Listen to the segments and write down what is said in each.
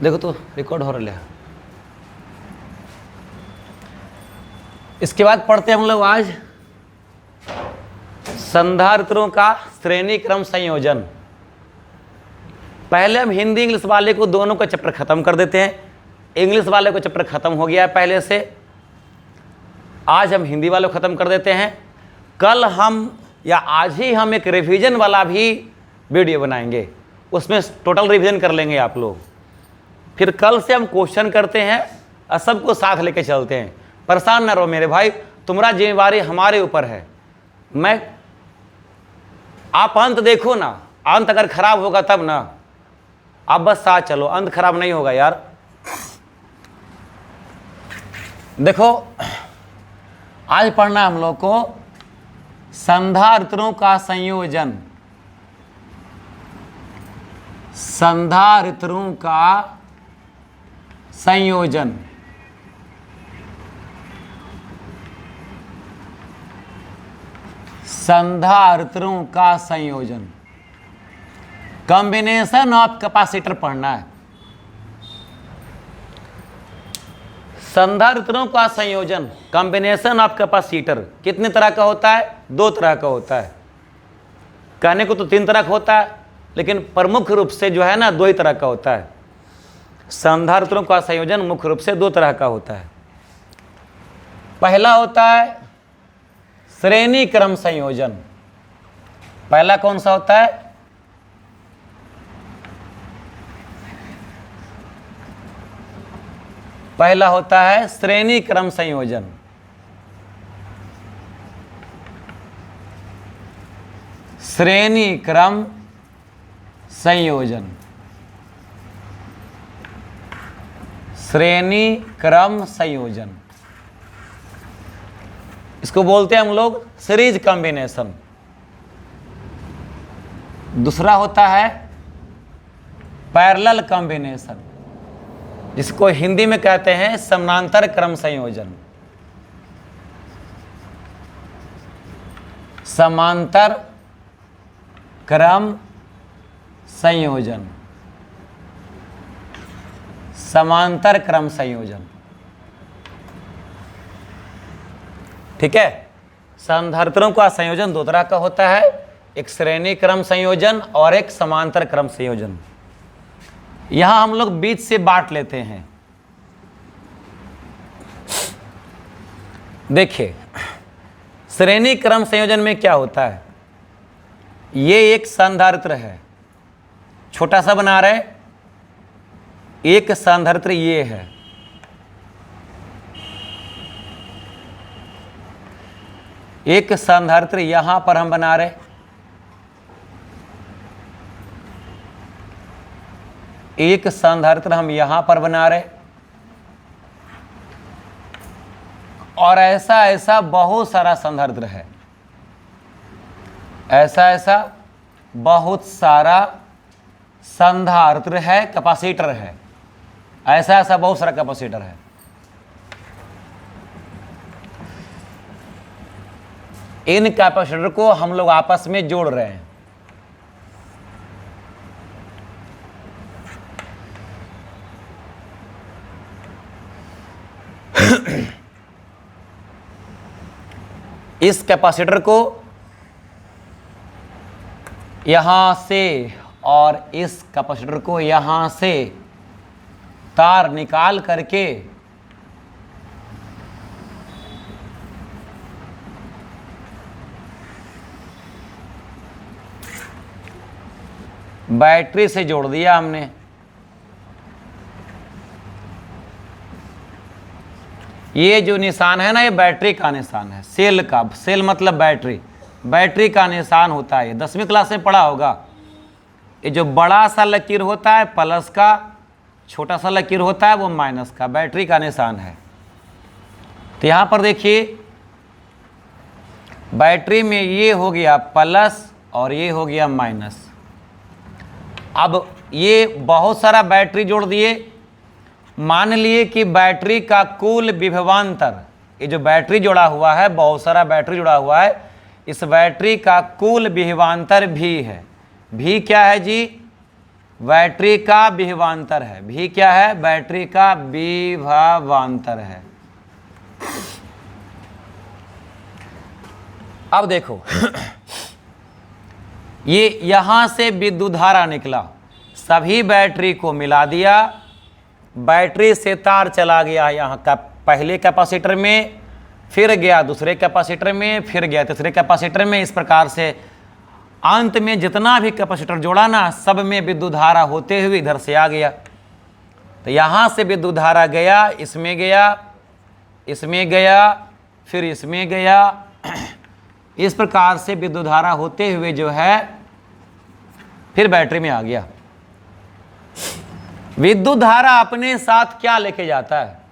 देखो तो रिकॉर्ड हो रहा है। इसके बाद पढ़ते हैं हम लोग आज संधारित्रों का श्रेणी क्रम संयोजन। पहले हम हिंदी इंग्लिश वाले को दोनों का चैप्टर खत्म कर देते हैं। इंग्लिश वाले को चैप्टर खत्म हो गया है पहले से, आज हम हिंदी वाले को खत्म कर देते हैं। कल हम या आज ही हम एक रिवीजन वाला भी वीडियो बनाएंगे, उसमें टोटल रिवीजन कर लेंगे आप लोग। फिर कल से हम क्वेश्चन करते हैं और सबको साथ लेके चलते हैं। परेशान ना रहो मेरे भाई, तुम्हारा जिम्मेवारी हमारे ऊपर है। आप अंत देखो ना, अंत अगर खराब होगा तब ना, आप बस साथ चलो, अंत खराब नहीं होगा यार। देखो आज पढ़ना है हम लोग को संधारित्रों का संयोजन। संधारित्रों का संयोजन, संधारित्रों का संयोजन, कॉम्बिनेशन ऑफ कैपेसिटर पढ़ना है। संधारित्रों का संयोजन, कॉम्बिनेशन ऑफ कैपेसिटर कितने तरह का होता है? दो तरह का होता है। कहने को तो तीन तरह का होता है, लेकिन प्रमुख रूप से जो है ना दो ही तरह का होता है। संधारित्रों का संयोजन मुख्य रूप से दो तरह का होता है। पहला होता है श्रेणी क्रम संयोजन। पहला कौन सा होता है? पहला होता है श्रेणी क्रम संयोजन। श्रेणी क्रम संयोजन, श्रेणी क्रम संयोजन, इसको बोलते हैं हम लोग सीरीज कॉम्बिनेशन। दूसरा होता है पैरेलल कॉम्बिनेशन, जिसको हिंदी में कहते हैं समानांतर क्रम संयोजन। समांतर क्रम संयोजन, समांतर क्रम संयोजन, ठीक है। संधारित्रों का संयोजन दो तरह का होता है, एक श्रेणी क्रम संयोजन और एक समांतर क्रम संयोजन। यहां हम लोग बीच से बांट लेते हैं। देखिए श्रेणी क्रम संयोजन में क्या होता है, ये एक संधारित्र है, छोटा सा बना रहे, एक संधारित्र ये है, एक संधारित्र यहां पर हम बना रहे, एक संधारित्र हम यहां पर बना रहे, और ऐसा ऐसा बहुत सारा संधारित्र है। ऐसा ऐसा बहुत सारा संधारित्र है, कैपेसिटर है, ऐसा ऐसा बहुत सारा कैपेसिटर है। इन कैपेसिटर को हम लोग आपस में जोड़ रहे हैं। इस कैपेसिटर को यहां से और इस कैपेसिटर को यहां से तार निकाल करके बैटरी से जोड़ दिया हमने। ये जो निशान है ना, ये बैटरी का निशान है, सेल का। सेल मतलब बैटरी, बैटरी का निशान होता है। 10वीं क्लास में पढ़ा होगा। ये जो बड़ा सा लकीर होता है प्लस का, छोटा सा लकीर होता है वो माइनस का, बैटरी का निशान है। तो यहाँ पर देखिए बैटरी में ये हो गया प्लस और ये हो गया माइनस। अब ये बहुत सारा बैटरी जोड़ दिए। मान लिए कि बैटरी का कुल विभवांतर, ये जो बैटरी जोड़ा हुआ है, बहुत सारा बैटरी जुड़ा हुआ है, इस बैटरी का कुल विभवांतर भी है। भी क्या है जी? बैटरी का विभवांतर है। भी क्या है? बैटरी का विभवांतर है। अब देखो ये यहां से विद्युत धारा निकला, सभी बैटरी को मिला दिया, बैटरी से तार चला गया यहाँ का पहले कैपेसिटर में, फिर गया दूसरे कैपेसिटर में, फिर गया तीसरे कैपेसिटर में। इस प्रकार से अंत में जितना भी कैपेसिटर जोड़ा ना, सब में विद्युत धारा होते हुए इधर से आ गया। तो यहाँ से विद्युत धारा गया, इसमें गया, इसमें गया, फिर इसमें गया। इस प्रकार से विद्युत धारा होते हुए जो है फिर बैटरी में आ गया। विद्युत धारा अपने साथ क्या लेके जाता है?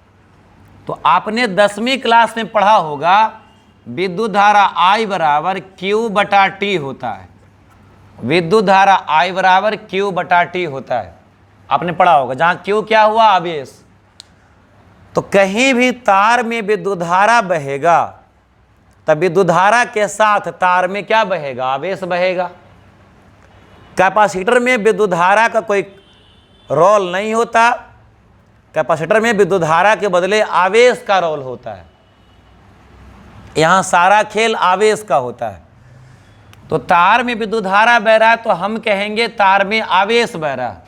तो आपने 10वीं क्लास में पढ़ा होगा, विद्युत धारा I बराबर Q बटा T होता है। विद्युत धारा I बराबर Q बटा T होता है, आपने पढ़ा होगा। जहां Q क्या हुआ? आवेश। तो कहीं भी तार में विद्युत धारा बहेगा, तब विद्युत धारा के साथ तार में क्या बहेगा? आवेश बहेगा। कैपेसिटर में विद्युत धारा का कोई रोल नहीं होता, कैपेसिटर में विद्युत धारा के बदले आवेश का रोल होता है। यहां सारा खेल आवेश का होता है। तो तार में विद्युत धारा बह रहा है तो हम कहेंगे तार में आवेश बह रहा है।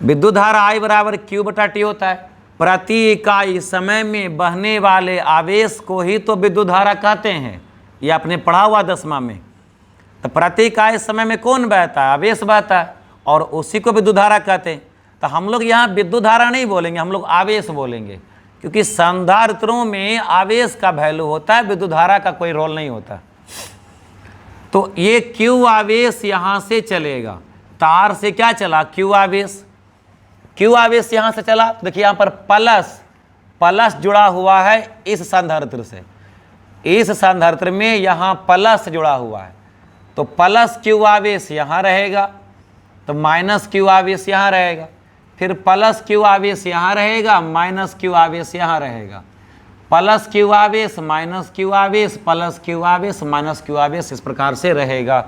विद्युत धारा I बराबर Q बटा T होता है। प्रति इकाई समय में बहने वाले आवेश को ही तो विद्युत धारा कहते हैं, ये आपने पढ़ा हुआ 10वां में। तो प्रति इकाई समय में कौन बहता है? आवेश बहता है, और उसी को विद्युत धारा कहते हैं। तो हम लोग यहाँ विद्युत धारा नहीं बोलेंगे, हम लोग आवेश बोलेंगे, क्योंकि संधारित्रों में आवेश का वैल्यू होता है, विद्युत धारा का कोई रोल नहीं होता। तो ये Q आवेश यहाँ से चलेगा, तार से क्या चला? Q आवेश। Q आवेश यहाँ से चला, देखिए यहाँ पर प्लस जुड़ा हुआ है इस संधारित्र से, इस संधारित्र में यहाँ प्लस जुड़ा हुआ है, तो प्लस Q आवेश यहाँ रहेगा, तो माइनस Q आवेश यहाँ रहेगा, फिर प्लस Q आवेश यहाँ रहेगा, माइनस Q आवेश यहाँ रहेगा, प्लस Q आवेश, माइनस Q आवेश, प्लस Q आवेश, माइनस Q आवेश, इस प्रकार से रहेगा।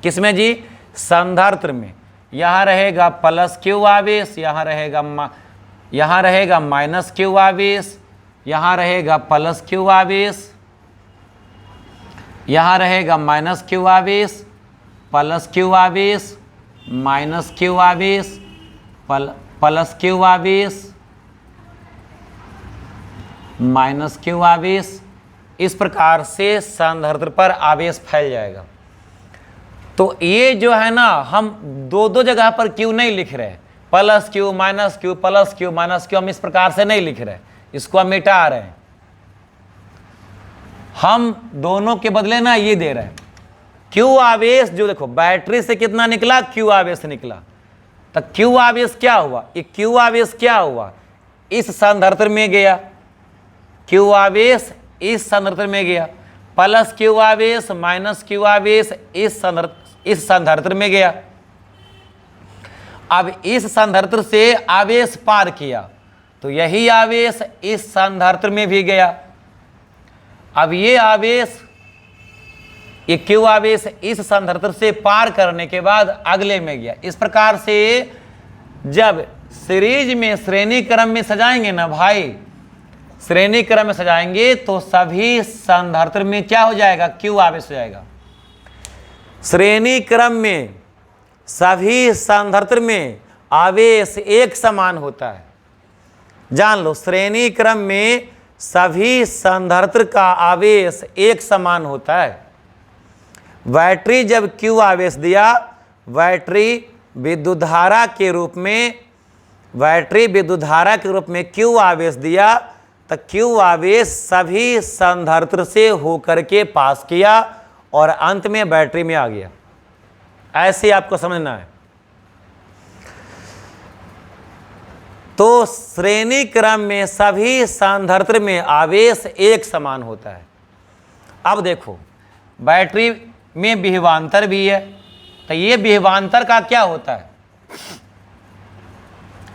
किसमें जी? संधारित्र में। यहाँ रहेगा प्लस Q आवेश, यहाँ रहेगा माइनस Q आवेश, यहाँ रहेगा प्लस Q आवेश, यहाँ रहेगा माइनस Q आवेश, प्लस Q आवेश, माइनस Q आवेश, प्लस Q आवेश, माइनस Q आवेश। इस प्रकार से संधारित्र पर आवेश फैल जाएगा। तो ये जो है ना, हम दो जगह पर Q नहीं लिख रहे, plus Q minus Q, plus Q minus Q, हम इस प्रकार से नहीं लिख रहे, इसको हम मिटा रहे हैं। हम दोनों के बदले ना ये दे रहे हैं। Q आवेश जो देखो बैटरी से कितना निकला? Q आवेश निकला। तो Q आवेश क्या हुआ? ये Q आवेश क्या हुआ? इस संधारित्र में गया, Q आवेश इस संधारित्र में गया, प्लस Q आवेश, माइनस Q आवेश इस संधारित्र में गया। अब इस संधारित्र से आवेश पार किया, तो यही आवेश इस संधारित्र में भी गया। अब ये आवेश, ये Q आवेश इस संधारित्र से पार करने के बाद अगले में गया। इस प्रकार से जब सीरीज में श्रेणी क्रम में सजाएंगे ना भाई, श्रेणी क्रम में सजाएंगे तो सभी संधारित्र में क्या हो जाएगा? Q आवेश हो जाएगा। श्रेणी क्रम में सभी संधारित्र में आवेश एक समान होता है। जान लो, श्रेणी क्रम में सभी संधारित्र का आवेश एक समान होता है। बैटरी जब Q आवेश दिया, बैटरी विद्युत धारा के रूप में Q आवेश दिया, तो Q आवेश सभी संधारित्र से होकर के पास किया और अंत में बैटरी में आ गया। ऐसे आपको समझना है। तो श्रेणी क्रम में सभी संधारित्र में आवेश एक समान होता है। अब देखो, बैटरी में विभवांतर भी है, तो ये विभवांतर का क्या होता है?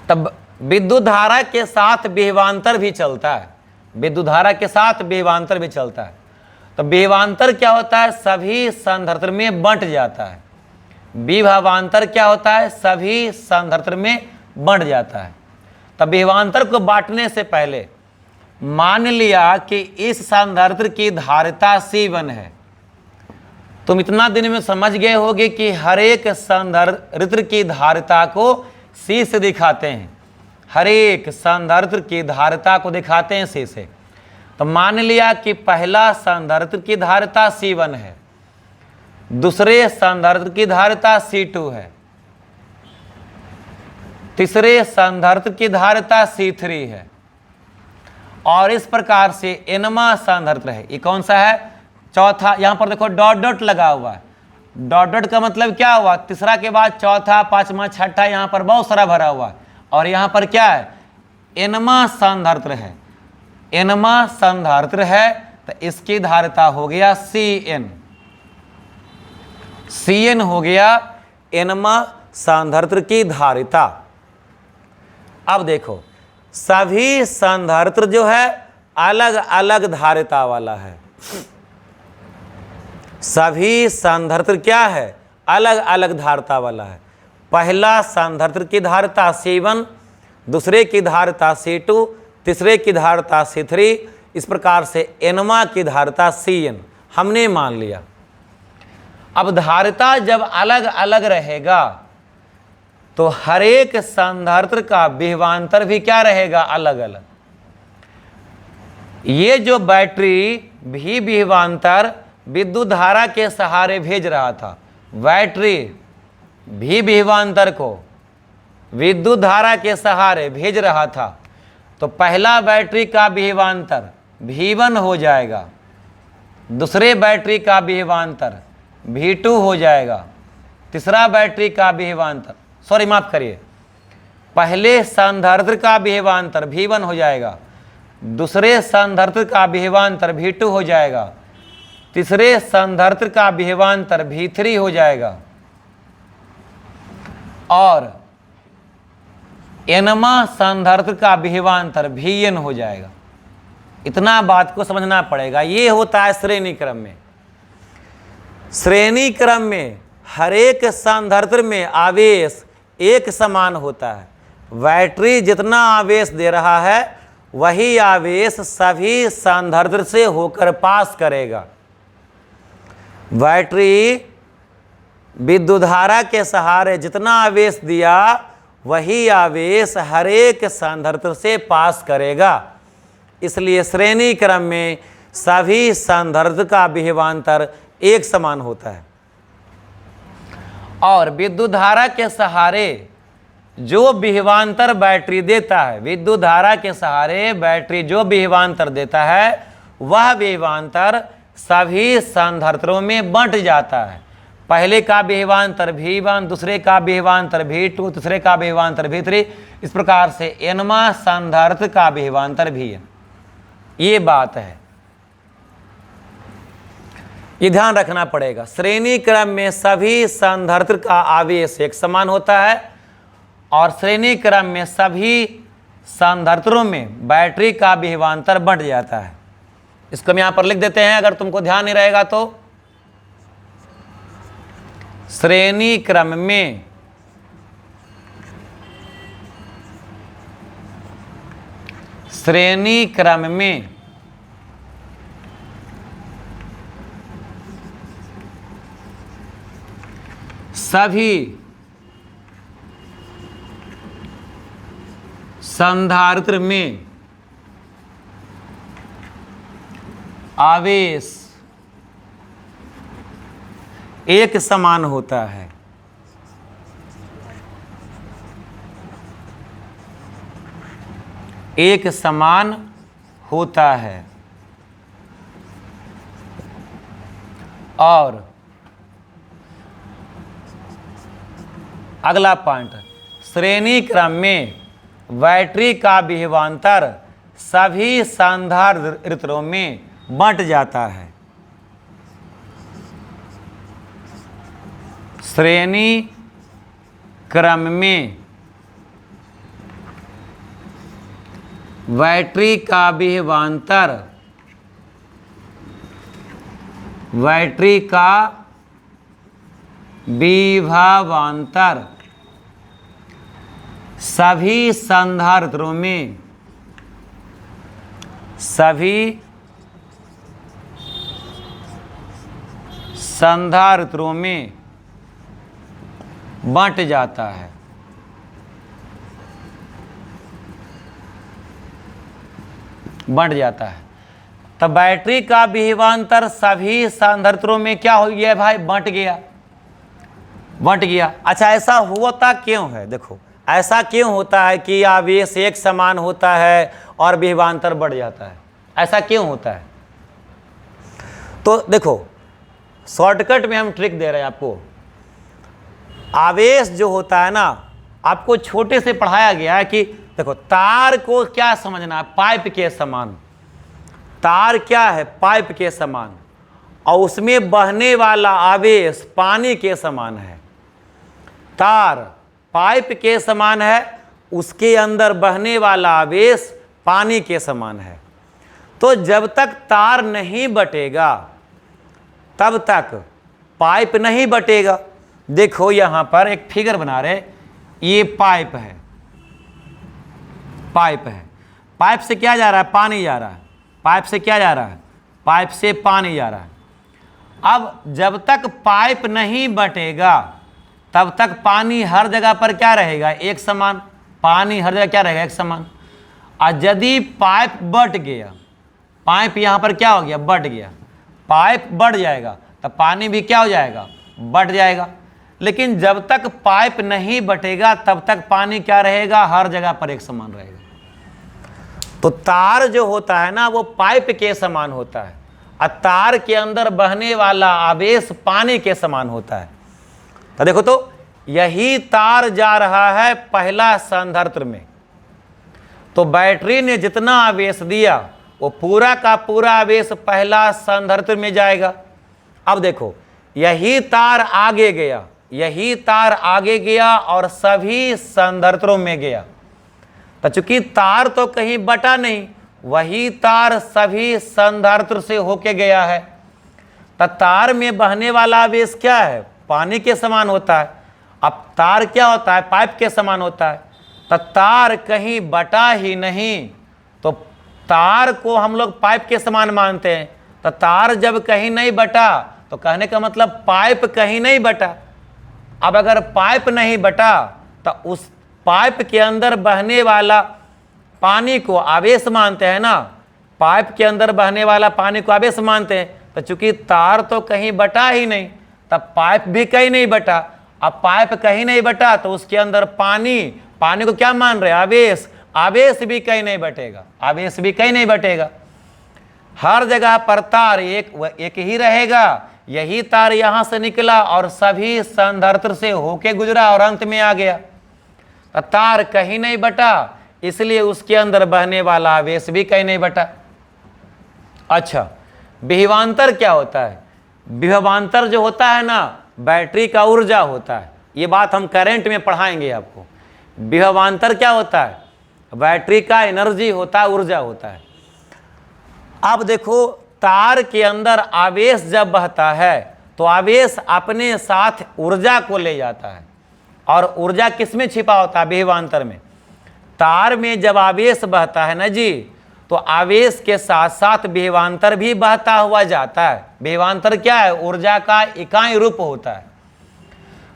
तब विद्युत धारा के साथ विभवांतर भी चलता है, विद्युत धारा के साथ विभवांतर भी चलता है। तो विभवांतर क्या होता है? सभी संधारित्र में बंट जाता है। विभवांतर क्या होता है? सभी संधारित्र में बंट जाता है। तब विभवांतर को बांटने से पहले मान लिया कि इस संधारित्र की धारिता C1 है। तुम इतना दिन में समझ गए होगे कि हर एक संधारित्र की धारिता को C से दिखाते हैं, हर एक संधारित्र की धारिता को दिखाते हैं C से। तो मान लिया कि पहला संधारित्र की धारिता C1 है, दूसरे संधारित्र की धारिता C2 है, तीसरे संधारित्र की धारिता C3 है, और इस प्रकार से nवां संधारित्र है। ये कौन सा है? चौथा। यहां पर देखो डॉट डॉट लगा हुआ है। डॉट डॉट का मतलब क्या हुआ? तीसरा के बाद चौथा, पांचवा, छठा, यहां पर बहुत सारा भरा हुआ है। और यहां पर क्या है? nवां संधारित्र है। nवां संधारित्र है तो इसकी धारिता हो गया Cn। Cn हो गया nवां संधारित्र की धारिता। अब देखो, सभी संधारित्र जो है अलग अलग धारिता वाला है। सभी संधारित्र क्या है? अलग अलग धारिता वाला है। पहला संधारित्र की धारिता C1, दूसरे की धारिता C2, तीसरे की धारिता C3, इस प्रकार से nवां की धारिता Cn हमने मान लिया। अब धारिता जब अलग अलग रहेगा तो हर एक संधारित्र का विभवांतर भी क्या रहेगा? अलग अलग। ये जो बैटरी भी विभवांतर विद्युत धारा के सहारे भेज रहा था, बैटरी भी विभवांतर को विद्युत धारा के सहारे भेज रहा था, तो पहला बैटरी का विभवांतर V1 हो जाएगा, दूसरे बैटरी का विभवांतर V2 हो जाएगा, तीसरा बैटरी का विभवांतर, सॉरी माफ करिए, पहले संधारित्र का विभवांतर V1 हो जाएगा, दूसरे संधारित्र का विभवांतर V2 हो जाएगा, तीसरे संधारित्र का विभवांतर V3 हो जाएगा, और nवां संधारित्र का विभवांतर Vn हो जाएगा। इतना बात को समझना पड़ेगा। ये होता है श्रेणी क्रम में। श्रेणी क्रम में हर एक संधारित्र में आवेश एक समान होता है। बैटरी जितना आवेश दे रहा है वही आवेश सभी संधारित्र से होकर पास करेगा। बैटरी विद्युत धारा के सहारे जितना आवेश दिया वही आवेश हर एक संधारित्र से पास करेगा। इसलिए श्रेणी क्रम में सभी संधारित्र का विभवांतर एक समान होता है। और विद्युत धारा के सहारे जो विभवांतर बैटरी देता है, विद्युत धारा के सहारे बैटरी जो विभवांतर देता है, वह विभवांतर सभी संधारित्रों में बंट जाता है। पहले का विभवांतर V1, दूसरे का विभवांतर V2, तीसरे का विभवांतर V3, इस प्रकार से nवां संधारित्र का विभवांतर Vn। ये बात है, ये ध्यान रखना पड़ेगा। श्रेणी क्रम में सभी संधारित्र का आवेश एक समान होता है और श्रेणी क्रम में सभी संधारित्रों में बैटरी का विभवांतर बंट जाता है। इसको हम यहां पर लिख देते हैं, अगर तुमको ध्यान नहीं रहेगा तो। श्रेणी क्रम में सभी संधारित्र में आवेश एक समान होता है। एक समान होता है और अगला पॉइंट, श्रेणी क्रम में बैटरी का विभवांतर सभी संधारित्रों में बंट जाता है। श्रेणी क्रम में बैटरी का विभवांतर विभवांतर सभी संधारित्रों में, सभी संधारित्रों में बंट जाता है। बंट जाता है। तब बैटरी का विभवांतर सभी संधारित्रों में क्या हो गया भाई? बंट गया। बंट गया। अच्छा, ऐसा होता क्यों है? देखो, ऐसा क्यों होता है कि आवेश एक समान होता है और विभवांतर बढ़ जाता है? ऐसा क्यों होता है? तो देखो, शॉर्टकट में हम ट्रिक दे रहे हैं आपको। आवेश जो होता है ना, आपको छोटे से पढ़ाया गया है कि देखो, तार को क्या समझना है? पाइप के समान। तार क्या है? पाइप के समान। और उसमें बहने वाला आवेश पानी के समान है। तार पाइप के समान है, उसके अंदर बहने वाला आवेश पानी के समान है। तो जब तक तार नहीं बटेगा तब तक पाइप नहीं बटेगा। देखो, यहां पर एक फिगर बना रहे, ये पाइप है। पाइप है। पाइप से क्या जा रहा है? पानी जा रहा है। पाइप से क्या जा रहा है? पाइप से पानी जा रहा है। अब जब तक पाइप नहीं बटेगा तब तक पानी हर जगह पर क्या रहेगा? एक समान। पानी हर जगह क्या रहेगा? एक समान। और यदि पाइप बट गया, पाइप यहां पर क्या हो गया? बट गया। पाइप बढ़ जाएगा तब पानी भी क्या हो जाएगा? बढ़ जाएगा। लेकिन जब तक पाइप नहीं बटेगा तब तक पानी क्या रहेगा? हर जगह पर एक समान रहेगा। तो तार जो होता है ना, वो पाइप के समान होता है और तार के अंदर बहने वाला आवेश पानी के समान होता है। तो देखो, तो यही तार जा रहा है पहला संधारित्र में। तो बैटरी ने जितना आवेश दिया वो पूरा का पूरा आवेश पहला संधारित्र में जाएगा। अब देखो, यही तार आगे गया, यही तार आगे गया और सभी संधारित्रों में गया। तो चूंकि तार तो कहीं बटा नहीं, वही तार सभी संधारित्र से होके गया है। तो तार में बहने वाला आवेश क्या है? पानी के समान होता है। अब तार क्या होता है? पाइप के समान होता है। तो तार कहीं बटा ही नहीं, तो तार को हम लोग पाइप के समान मानते हैं। तो तार जब कहीं नहीं बटा तो कहने का मतलब पाइप कहीं नहीं बटा। अब अगर पाइप नहीं बटा तो उस पाइप के अंदर बहने वाला पानी को आवेश मानते हैं ना। पाइप के अंदर बहने वाला पानी को आवेश मानते हैं। तो चूंकि तार तो कहीं बटा ही नहीं, तब पाइप भी कहीं नहीं बटा। अब पाइप कहीं नहीं बटा तो उसके अंदर पानी, पानी को क्या मान रहे? आवेश। आवेश भी कहीं नहीं बटेगा। आवेश भी कहीं नहीं बटेगा। हर जगह पर तार एक ही रहेगा। यही तार यहां से निकला और सभी संधारित्र से होके गुजरा और अंत में आ गया। तो तार कहीं नहीं बटा, इसलिए उसके अंदर बहने वाला आवेश भी कहीं नहीं बटा। अच्छा, विभवांतर क्या होता है? विभवांतर जो होता है ना, बैटरी का ऊर्जा होता है। ये बात हम करंट में पढ़ाएंगे आपको। विभवांतर क्या होता है? बैटरी का एनर्जी होता है, ऊर्जा होता है। अब देखो, तार के अंदर आवेश जब बहता है तो आवेश अपने साथ ऊर्जा को ले जाता है। और ऊर्जा किसमें छिपा होता है? विभवांतर में। तार में जब आवेश बहता है ना जी, तो आवेश के साथ साथ विभवांतर भी बहता हुआ जाता है। विभवांतर क्या है? ऊर्जा का इकाई रूप होता है।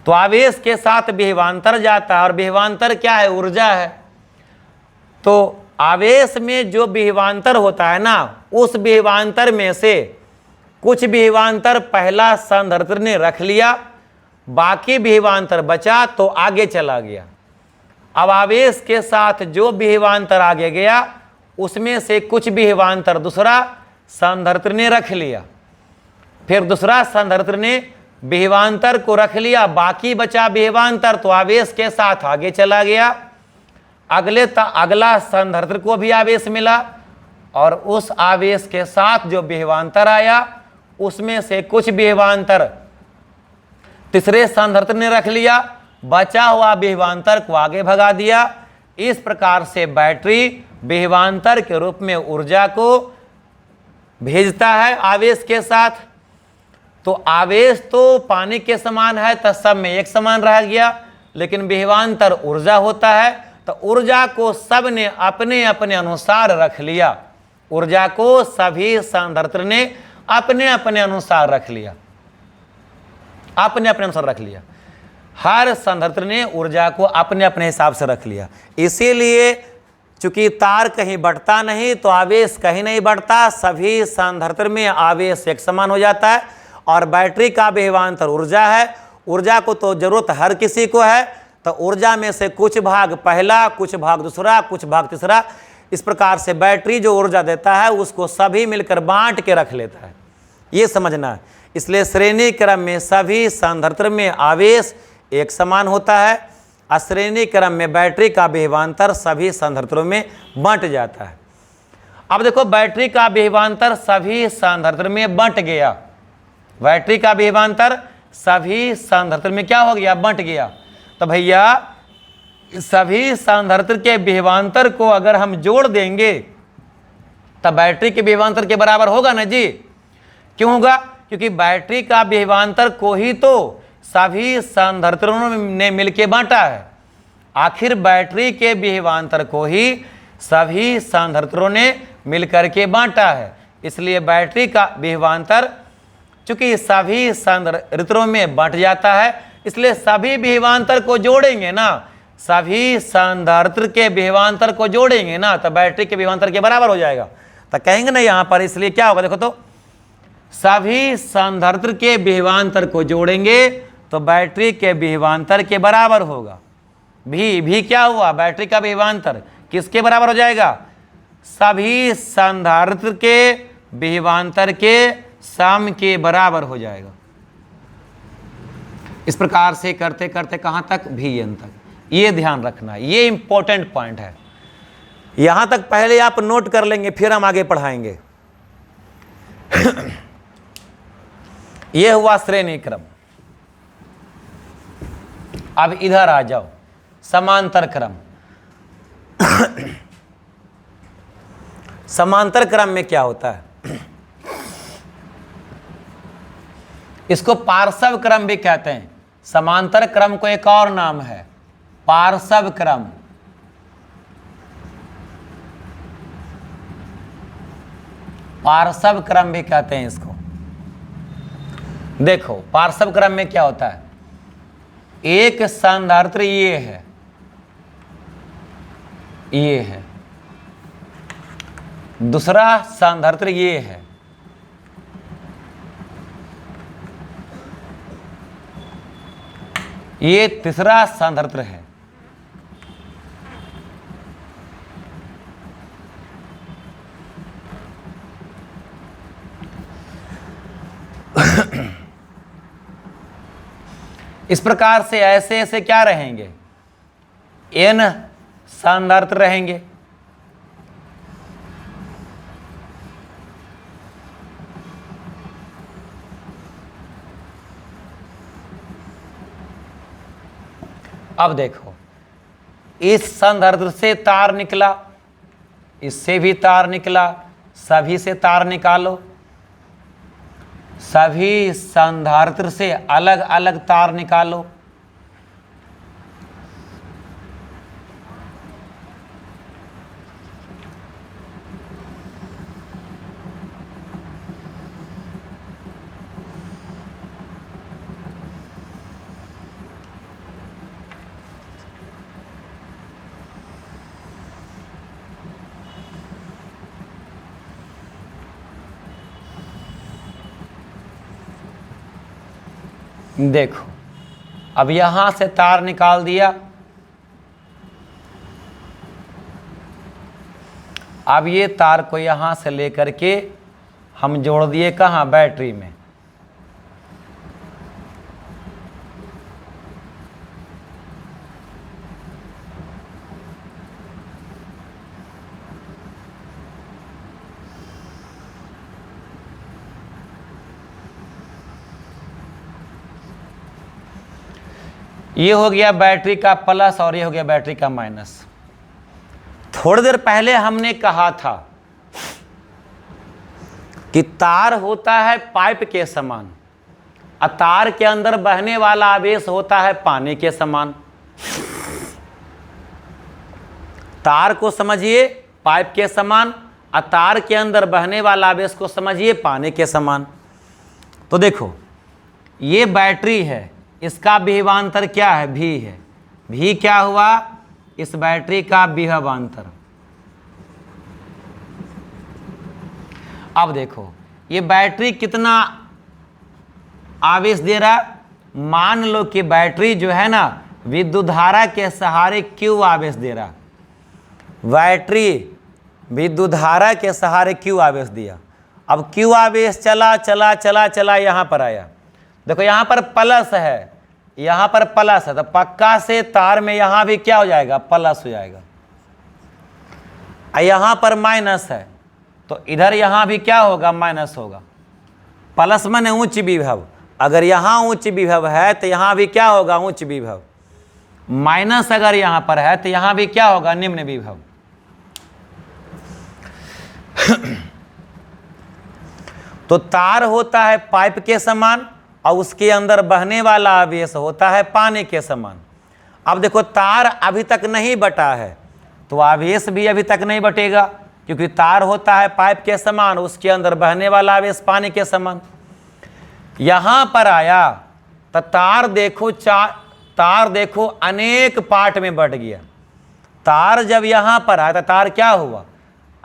तो आवेश के साथ विभवांतर जाता है और विभवांतर क्या है? ऊर्जा है। तो आवेश में जो विभवांतर होता है ना, उस विभवांतर में से कुछ विभवांतर पहला संधारित्र ने रख लिया, बाकी विभवांतर बचा तो आगे चला गया। अब आवेश के साथ जो विभवांतर आगे गया उसमें से कुछ विभवांतर दूसरा संधारित्र ने रख लिया। फिर दूसरा संधारित्र ने विभवांतर को रख लिया, बाकी बचा विभवांतर तो आवेश के साथ आगे चला गया। अगला संधारित्र को भी आवेश मिला और उस आवेश के साथ जो विभवांतर आया उसमें से कुछ विभवांतर तीसरे संधारित्र ने रख लिया, बचा हुआ विभवांतर को आगे भगा दिया। इस प्रकार से बैटरी विभवांतर के रूप में ऊर्जा को भेजता है आवेश के साथ। तो आवेश तो पानी के समान है, तो सब में एक समान रह गया, लेकिन विभवांतर ऊर्जा होता है, तो ऊर्जा को सब ने अपने अपने अनुसार रख लिया। ऊर्जा को सभी सांद्रत्र ने अपने अपने अनुसार रख लिया, अपने अपने अनुसार रख लिया। हर सांद्रत्र ने ऊर्जा को अपने अपने हिसाब से रख लिया। इसीलिए चूंकि तार कहीं बढ़ता नहीं तो आवेश कहीं नहीं बढ़ता, सभी सांद्रत्र में आवेश एक समान हो जाता है। और बैटरी का विभवांतर ऊर्जा है, ऊर्जा को तो जरूरत हर किसी को है, तो ऊर्जा में से कुछ भाग पहला, कुछ भाग दूसरा, कुछ भाग तीसरा, इस प्रकार से बैटरी जो ऊर्जा देता है उसको सभी मिलकर बांट के रख लेता है, ये समझना है। इसलिए श्रेणी क्रम में सभी सांद्रत्र में आवेश एक समान होता है, और श्रेणी क्रम में बैटरी का विभवांतर सभी सांद्रत्रों में बंट जाता है। अब देखो, बैटरी का विभवांतर सभी सांद्रत्र में बंट गया, बैटरी का विभवांतर सभी सांद्रत्र में क्या हो गया, बंट गया। तो भैया सभी सांद्रत्र के विभवांतर को अगर हम जोड़ देंगे तब बैटरी के विभवांतर के बराबर होगा ना जी। क्यों होगा? क्योंकि बैटरी का विभवांतर को ही तो सभी सांद्रत्रों ने मिलकर बांटा है। आखिर बैटरी के विभवांतर को ही सभी सांद्रत्रों ने मिलकर के बांटा है, इसलिए बैटरी का विभवांतर चूंकि सभी सांद्रत्रों में बंट जाता है, इसलिए सभी विभवांतर को जोड़ेंगे ना, सभी सांद्रत्र के विभवांतर को जोड़ेंगे ना, तो बैटरी के विभवांतर के बराबर हो जाएगा। तो कहेंगे ना यहाँ पर, इसलिए क्या होगा, देखो तो सभी सांद्रत्र के विभवांतर को जोड़ेंगे तो बैटरी के विभवांतर के बराबर होगा। भी क्या हुआ, बैटरी का विभवांतर किसके बराबर हो जाएगा, सभी सांद्रत्र के विभवांतर के सम के बराबर हो जाएगा। इस प्रकार से करते करते कहां तक, Vn तक। ये ध्यान रखना, ये इंपॉर्टेंट पॉइंट है। यहां तक पहले आप नोट कर लेंगे, फिर हम आगे पढ़ाएंगे। यह हुआ श्रेणी क्रम। अब इधर आ जाओ, समांतर क्रम। समांतर क्रम में क्या होता है, इसको पार्श्व क्रम भी कहते हैं। समांतर क्रम को एक और नाम है पार्श्व क्रम। पार्श्व क्रम भी कहते हैं इसको। देखो पार्श्व क्रम में क्या होता है, एक सांद्रत्र ये है, ये है, दूसरा सांद्रत्र ये है, ये तीसरा सांद्रत्र है। इस प्रकार से ऐसे ऐसे क्या रहेंगे, n सांद्रत्र रहेंगे। अब देखो, इस सांद्रत्र से तार निकला, इससे भी तार निकला, सभी से तार निकालो, सभी सांद्रत्र से अलग अलग तार निकालो। देखो अब यहां से तार निकाल दिया, अब ये तार को यहां से लेकर के हम जोड़ दिए कहां, बैटरी में। ये हो गया बैटरी का प्लस और ये हो गया बैटरी का माइनस। थोड़ी देर पहले हमने कहा था कि तार होता है पाइप के समान, और तार के अंदर बहने वाला आवेश होता है पानी के समान। तार को समझिए पाइप के समान, और तार के अंदर बहने वाला आवेश को समझिए पानी के समान। तो देखो ये बैटरी है, इसका विभवांतर क्या है, भी है। भी क्या हुआ, इस बैटरी का विभवांतर। अब देखो ये बैटरी कितना आवेश दे रहा है। मान लो कि बैटरी जो है ना विद्युत धारा के सहारे Q आवेश दे रहा। बैटरी विद्युत धारा के सहारे Q आवेश दिया। अब Q आवेश चला चला चला चला यहाँ पर आया। देखो यहाँ पर प्लस है, यहाँ पर प्लस है, तो पक्का से तार में यहाँ भी क्या हो जाएगा, प्लस हो जाएगा। यहाँ पर माइनस है तो इधर यहाँ भी क्या होगा, माइनस होगा। प्लस माने उच्च विभव, अगर यहाँ उच्च विभव है तो यहाँ भी क्या होगा, उच्च विभव। माइनस अगर यहाँ पर है तो यहाँ भी क्या होगा, निम्न विभव। तो तार होता है पाइप के समान और उसके अंदर बहने वाला आवेश होता है पानी के समान। अब देखो तार अभी तक नहीं बटा है तो आवेश भी अभी तक नहीं बटेगा, क्योंकि तार होता है पाइप के समान, उसके अंदर बहने वाला आवेश पानी के समान। यहाँ पर आया तो तार देखो अनेक पार्ट में बट गया। तार जब यहाँ पर आया तो तार क्या हुआ,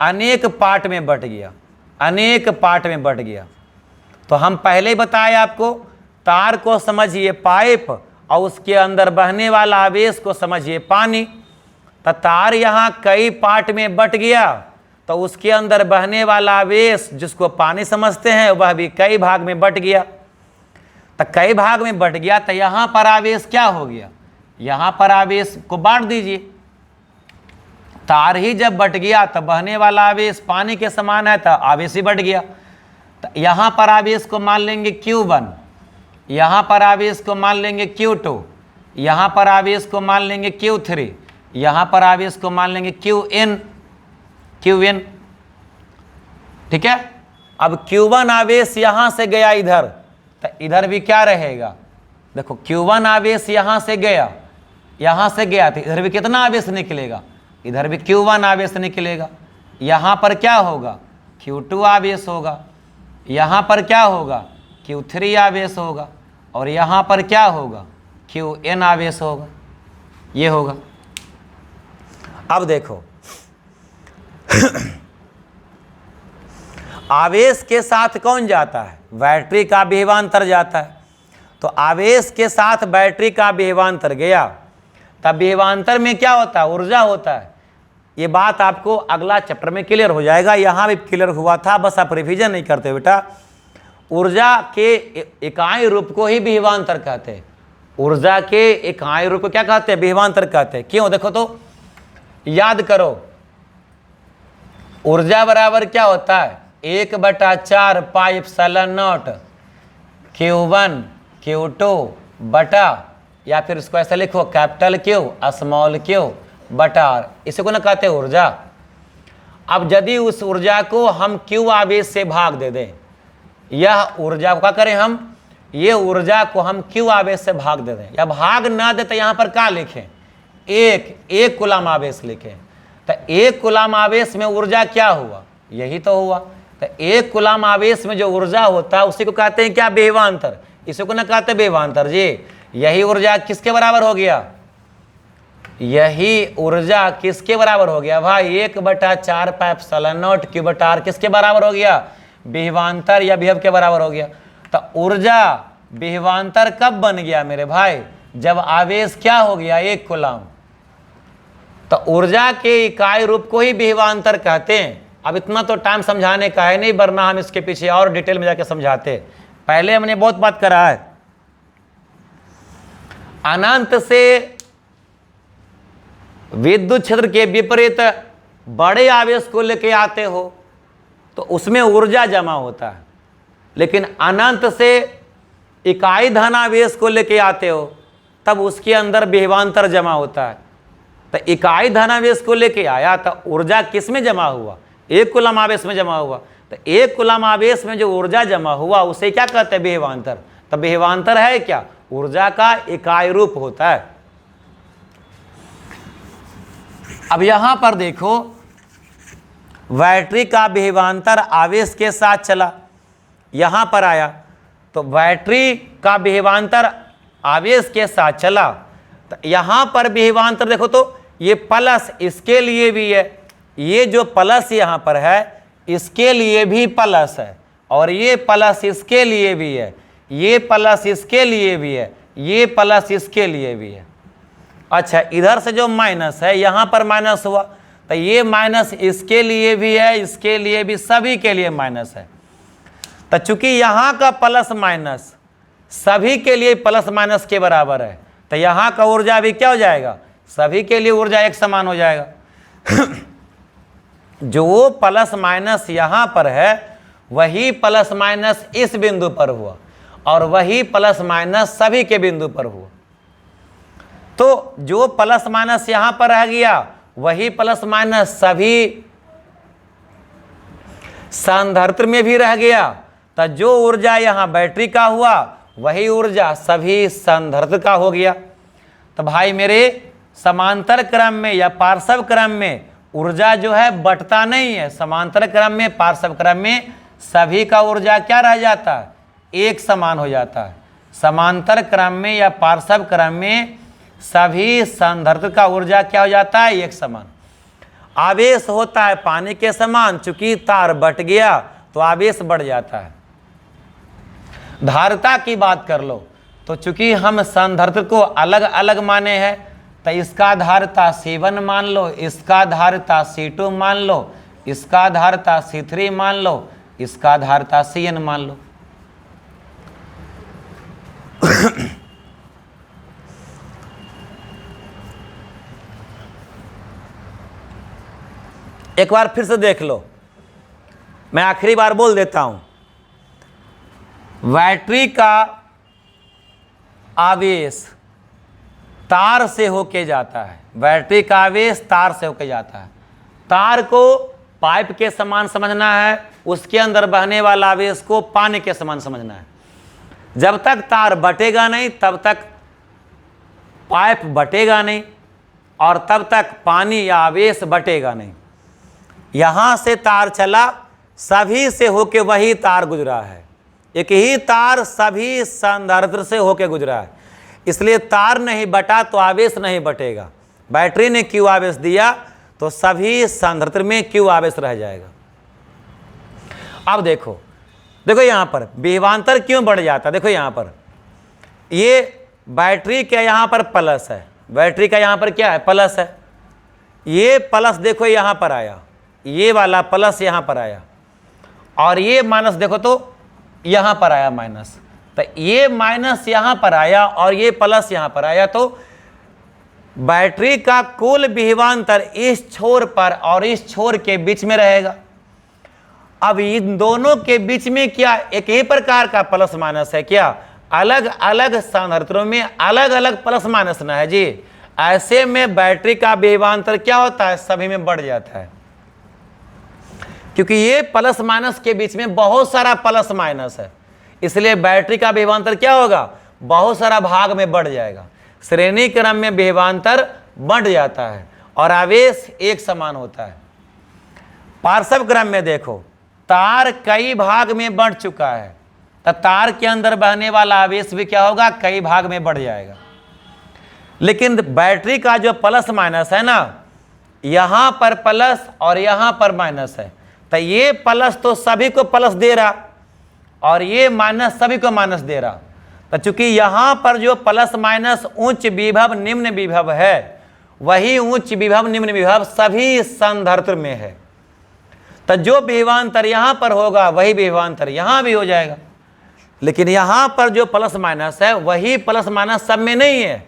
अनेक पार्ट में बट गया, अनेक पार्ट में बट गया। तो हम पहले ही बताए आपको, तार को समझिए पाइप और उसके अंदर बहने वाला आवेश को समझिए पानी। तो तार यहाँ कई पार्ट में बट गया तो उसके अंदर बहने वाला आवेश जिसको पानी समझते हैं वह भी कई भाग में बट गया। तो कई भाग में बट गया तो यहाँ पर आवेश क्या हो गया, यहाँ पर आवेश को बांट दीजिए। तार ही जब बट गया तो बहने वाला आवेश पानी के समान है तो आवेश ही बट गया। तो यहाँ पर आवेश को मान लेंगे Q1, यहाँ पर आवेश को मान लेंगे Q2, यहाँ पर आवेश को मान लेंगे Q3, यहाँ पर आवेश को मान लेंगे Qn। ठीक है। अब Q1 आवेश यहाँ से गया इधर तो इधर भी क्या रहेगा, देखो Q1 आवेश यहाँ से गया तो इधर भी कितना आवेश निकलेगा, इधर भी Q1 आवेश निकलेगा। यहाँ पर क्या होगा, Q2 आवेश होगा, यहाँ पर क्या होगा, Q3 आवेश होगा, और यहाँ पर क्या होगा, Qn आवेश होगा। ये होगा। अब देखो आवेश के साथ कौन जाता है, बैटरी का विभवांतर जाता है। तो आवेश के साथ बैटरी का विभवांतर गया तब विभवांतर में क्या होता है, ऊर्जा होता है। ये बात आपको अगला चैप्टर में क्लियर हो जाएगा, यहाँ भी क्लियर हुआ था, बस आप रिवीजन नहीं करते बेटा। ऊर्जा के इकाई रूप को ही विभवांतर कहते हैं। ऊर्जा के इकाई रूप को क्या कहते हैं, विभवांतर कहते हैं। क्यों, देखो तो याद करो, ऊर्जा बराबर क्या होता है, 1/4 pi epsilon not Q1 Q2 बटा, या फिर इसको ऐसा लिखो कैपिटल Q स्मॉल Q बटा R, इसी को ना कहते हैं ऊर्जा। अब यदि उस ऊर्जा को हम Q आवेश से भाग दे दें, यह ऊर्जा को क्या करें हम, ये ऊर्जा को हम Q आवेश से भाग दे दें, या भाग ना दे तो यहाँ पर क्या लिखें, एक कूलम आवेश लिखें। तो एक कूलम आवेश में ऊर्जा क्या हुआ, यही तो हुआ। तो एक कूलम आवेश में जो ऊर्जा होता है उसी को कहते हैं क्या, विभवांतर। इसी को ना कहते हैं विभवांतर जी। यही ऊर्जा किसके बराबर हो गया, यही ऊर्जा किसके बराबर हो गया भाई, 1/4 पाई एप्सिलॉन नॉट Q बटा R किसके बराबर हो गया, विभवांतर या विभव के बराबर हो गया। तो ऊर्जा विभवांतर कब बन गया मेरे भाई, जब आवेश क्या हो गया, एक कूलम। तो ऊर्जा के इकाई रूप को ही विभवांतर कहते हैं। अब इतना तो टाइम समझाने का है नहीं, वरना हम इसके पीछे और डिटेल में जाके समझाते। पहले हमने बहुत बात करा है। अनंत से विद्युत क्षेत्र के विपरीत बड़े आवेश को लेके आते हो तो उसमें ऊर्जा जमा होता है, लेकिन अनंत से इकाई धन आवेश को लेके आते हो तब उसके अंदर विभवांतर जमा होता है। तो इकाई धन आवेश को लेके आया तो ऊर्जा किस में जमा हुआ, एक कूलम आवेश में जमा हुआ। तो एक कूलम आवेश में जो ऊर्जा जमा हुआ उसे क्या कहते हैं, विभवांतर। तो विभवांतर है क्या? ऊर्जा का इकाई रूप होता है। अब यहां पर देखो, बैटरी का विभवांतर आवेश के साथ चला, यहां पर आया तो बैटरी का विभवांतर आवेश के साथ चला, तो यहां पर विभवांतर देखो तो ये प्लस इसके लिए भी है, ये जो प्लस यहां पर है इसके लिए भी प्लस है, और ये प्लस इसके लिए भी है, ये प्लस इसके लिए भी है, ये प्लस इसके लिए भी है। अच्छा, इधर से जो माइनस है यहां पर माइनस हुआ, तो ये माइनस इसके लिए भी है, इसके लिए भी, सभी के लिए माइनस है। तो चूंकि यहां का प्लस माइनस सभी के लिए प्लस माइनस के बराबर है, तो यहां का ऊर्जा भी क्या हो जाएगा? सभी के लिए ऊर्जा एक समान हो जाएगा। जो प्लस माइनस यहां पर है वही प्लस माइनस इस बिंदु पर हुआ, और वही प्लस माइनस सभी के बिंदु पर हुआ। तो जो प्लस माइनस यहां पर रह गया वही प्लस माइनस सभी संधारित्र में भी रह गया। तो जो ऊर्जा यहां बैटरी का हुआ वही ऊर्जा सभी संधारित्र का हो गया। तो भाई मेरे, समांतर क्रम में या पार्श्व क्रम में ऊर्जा जो है बटता नहीं है। समांतर क्रम में, पार्श्व क्रम में सभी का ऊर्जा क्या रह जाता है? एक समान हो जाता है। समांतर क्रम में या पार्श्व क्रम में सभी संधारित्र का ऊर्जा क्या हो जाता है? एक समान। आवेश होता है पानी के समान, चूंकि तार बट गया तो आवेश बढ़ जाता है। धारिता की बात कर लो तो चूंकि हम संधारित्र को अलग अलग माने हैं, तो इसका धारिता C1 मान लो, इसका धारिता C2 मान लो, इसका धारिता C3 मान लो, इसका धारिता Cn मान लो। एक बार फिर से देख लो, मैं आखिरी बार बोल देता हूं। बैटरी का आवेश तार से होके जाता है, बैटरी का आवेश तार से होके जाता है। तार को पाइप के समान समझना है, उसके अंदर बहने वाला आवेश को पानी के समान समझना है। जब तक तार बटेगा नहीं तब तक पाइप बटेगा नहीं, और तब तक पानी या आवेश बटेगा नहीं। यहां से तार चला, सभी से होके वही तार गुजरा है, एक ही तार सभी संधारित्र से होके गुजरा है, इसलिए तार नहीं बटा तो आवेश नहीं बटेगा। बैटरी ने Q आवेश दिया तो सभी संधारित्र में Q आवेश रह जाएगा। अब देखो यहां पर विभवांतर क्यों बढ़ जाता है? देखो यहां पर ये बैटरी के यहां पर प्लस है, बैटरी का यहां पर क्या है? प्लस है। ये प्लस देखो यहां पर आया, ये वाला प्लस यहां पर आया, और ये माइनस देखो तो यहां पर आया माइनस। तो ये माइनस यहां पर आया और ये प्लस यहां पर आया, तो बैटरी का कुल विभवांतर इस छोर पर और इस छोर के बीच में रहेगा। अब इन दोनों के बीच में क्या एक ही प्रकार का प्लस माइनस है क्या? अलग अलग संधारित्रों में अलग अलग प्लस माइनस ना है जी। ऐसे में बैटरी का विभवांतर क्या होता है? सभी में बढ़ जाता है, क्योंकि ये प्लस माइनस के बीच में बहुत सारा प्लस माइनस है, इसलिए बैटरी का विभवांतर क्या होगा? बहुत सारा भाग में बढ़ जाएगा। श्रेणी क्रम में विभवांतर बढ़ जाता है और आवेश एक समान होता है। पार्श्व क्रम में देखो, तार कई भाग में बढ़ चुका है, तो तार के अंदर बहने वाला आवेश भी क्या होगा? कई भाग में बढ़ जाएगा। लेकिन बैटरी का जो प्लस माइनस है ना, यहां पर प्लस और यहां पर माइनस है, तो ये प्लस तो सभी को प्लस दे रहा और ये माइनस सभी को माइनस दे रहा। तो चूंकि यहां पर जो प्लस माइनस उच्च विभव निम्न विभव है, वही उच्च विभव निम्न विभव सभी संधारित्र में है, तो जो विभवांतर यहां पर होगा वही विभवांतर यहां भी हो जाएगा। लेकिन यहां पर जो प्लस माइनस है वही प्लस माइनस सब में नहीं है।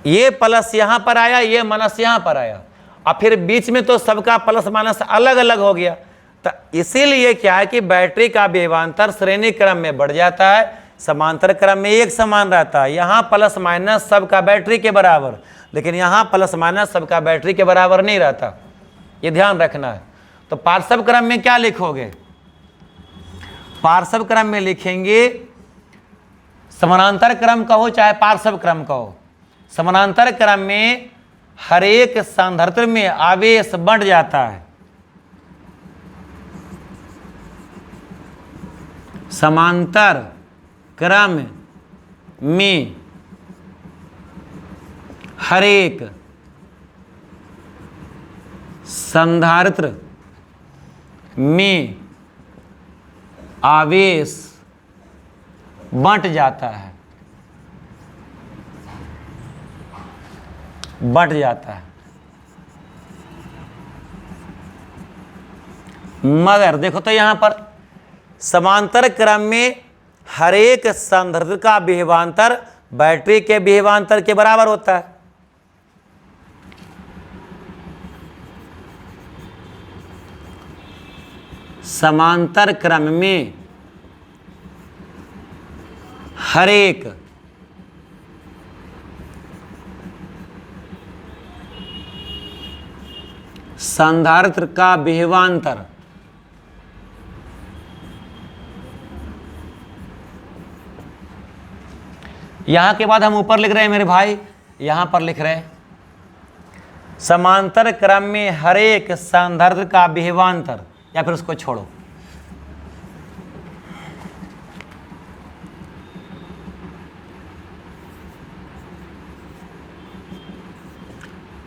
ये प्लस यहां पर आया, ये माइनस यहां पर आया, और फिर बीच में तो सबका प्लस माइनस अलग अलग हो गया। तो इसीलिए क्या है कि बैटरी का विभवांतर श्रेणी क्रम में बढ़ जाता है, समांतर क्रम में एक समान रहता है। यहाँ प्लस माइनस सबका बैटरी के बराबर, लेकिन यहाँ प्लस माइनस सबका बैटरी के बराबर नहीं रहता, ये ध्यान रखना है। तो पार्श्व क्रम में क्या लिखोगे? पार्श्व क्रम में लिखेंगे समानांतर क्रम कहो चाहे पार्श्व क्रम कहो, समानांतर क्रम में हर एक सांधारित्र में आवेश बढ़ जाता है। समांतर क्रम में हर एक संधारित्र में आवेश बंट जाता है, बढ़ जाता है। मगर देखो तो यहां पर समांतर क्रम में हर एक संधारित्र का विभवांतर बैटरी के विभवांतर के बराबर होता है। समांतर क्रम में हर एक संधारित्र का विभवांतर यहां के बाद हम ऊपर लिख रहे हैं मेरे भाई, यहां पर लिख रहे हैं समांतर क्रम में हर एक संधारित्र का विभवांतर, या फिर उसको छोड़ो,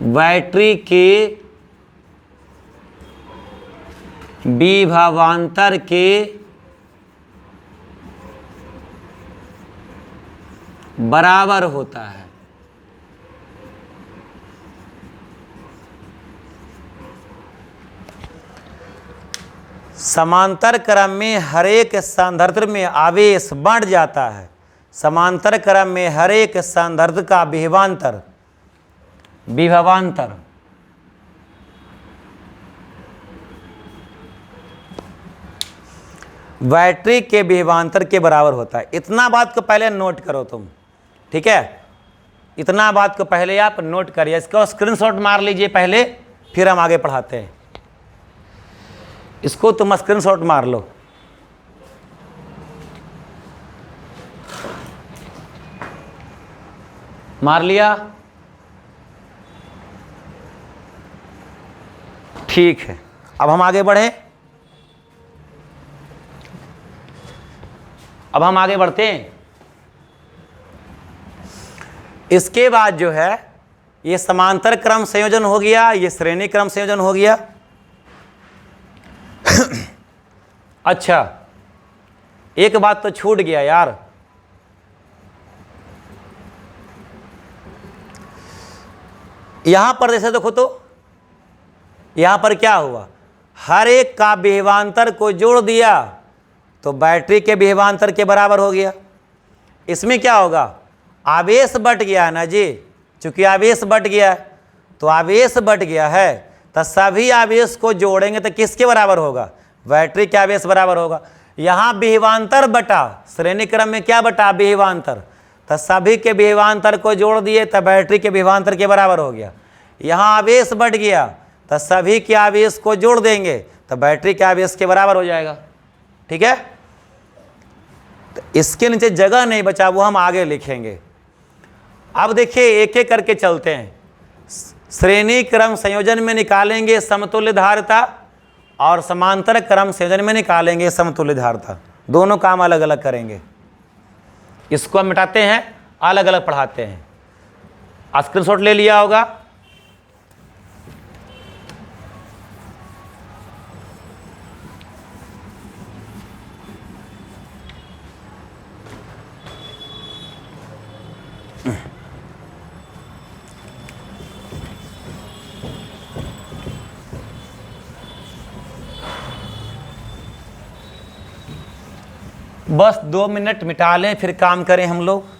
बैटरी के विभवांतर के बराबर होता है। समांतर क्रम में हर एक संधारित्र में आवेश बढ़ जाता है। समांतर क्रम में हर एक संधारित्र का विभवांतर बैटरी के विभवांतर के बराबर होता है। इतना बात को पहले नोट करो तुम, ठीक है, इतना बात को पहले आप नोट करिए, इसको स्क्रीनशॉट मार लीजिए पहले, फिर हम आगे पढ़ाते हैं। इसको तुम स्क्रीनशॉट मार लो। मार लिया? ठीक है, अब हम आगे बढ़े। अब हम आगे बढ़ते हैं। इसके बाद जो है ये समांतर क्रम संयोजन हो गया, ये श्रेणी क्रम संयोजन हो गया। अच्छा, एक बात तो छूट गया यार, यहां पर जैसे देखो तो यहां पर क्या हुआ, हर एक का विभवांतर को जोड़ दिया तो बैटरी के विभवांतर के बराबर हो गया। इसमें क्या होगा, आवेश बढ़ गया है ना जी, चूंकि आवेश बढ़ गया है, तो आवेश बढ़ गया है तो सभी आवेश को जोड़ेंगे तो किसके बराबर होगा, बैटरी के आवेश बराबर होगा। यहाँ विभवांतर बटा, श्रेणी क्रम में क्या बटा, विभवांतर, तो सभी के विभवांतर को जोड़ दिए तो बैटरी के विभवांतर के बराबर हो गया। यहाँ आवेश बढ़ गया तो सभी के आवेश को जोड़ देंगे तो बैटरी के आवेश के बराबर हो जाएगा। ठीक है, तो इसके नीचे जगह नहीं बचा, वो हम आगे लिखेंगे। अब देखिए एक एक करके चलते हैं। श्रेणी क्रम संयोजन में निकालेंगे समतुल्य धारिता और समांतर क्रम संयोजन में निकालेंगे समतुल्य धारिता, दोनों काम अलग अलग करेंगे। इसको हम मिटाते हैं, अलग अलग पढ़ाते हैं। स्क्रीनशॉट ले लिया होगा। बस 2 मिनट मिटा लें, फिर काम करें हम लोग।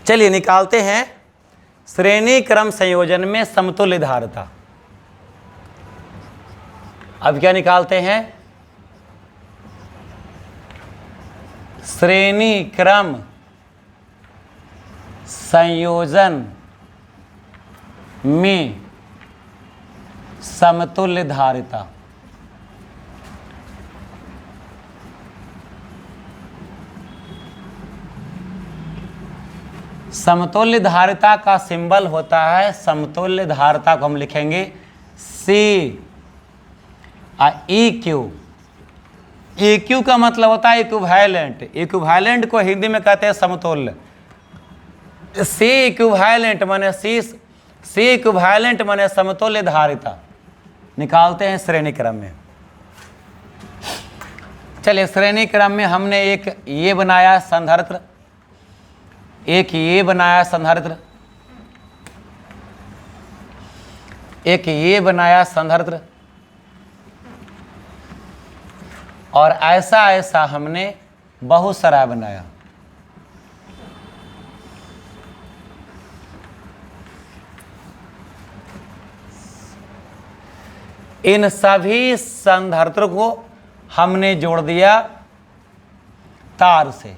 चलिए निकालते हैं श्रेणी क्रम संयोजन में समतुल्य धारिता। अब क्या निकालते हैं? श्रेणी क्रम संयोजन में समतुल्य धारिता। समतुल्य धारिता का सिंबल होता है, समतुल्य धारिता को हम लिखेंगे CEQ। EQ का मतलब होता है इक्विवेलेंट। इक्विवेलेंट को हिंदी में कहते हैं समतुल्य। C इक्विवेलेंट माने समतुल्य धारिता। निकालते हैं श्रेणी क्रम में। चलिए श्रेणी क्रम में हमने एक ये बनाया संधारित्र, एक ये बनाया संधारित्र, एक ये बनाया संधारित्र, और ऐसा ऐसा हमने बहुत सारा बनाया। इन सभी संधारित्र को हमने जोड़ दिया तार से,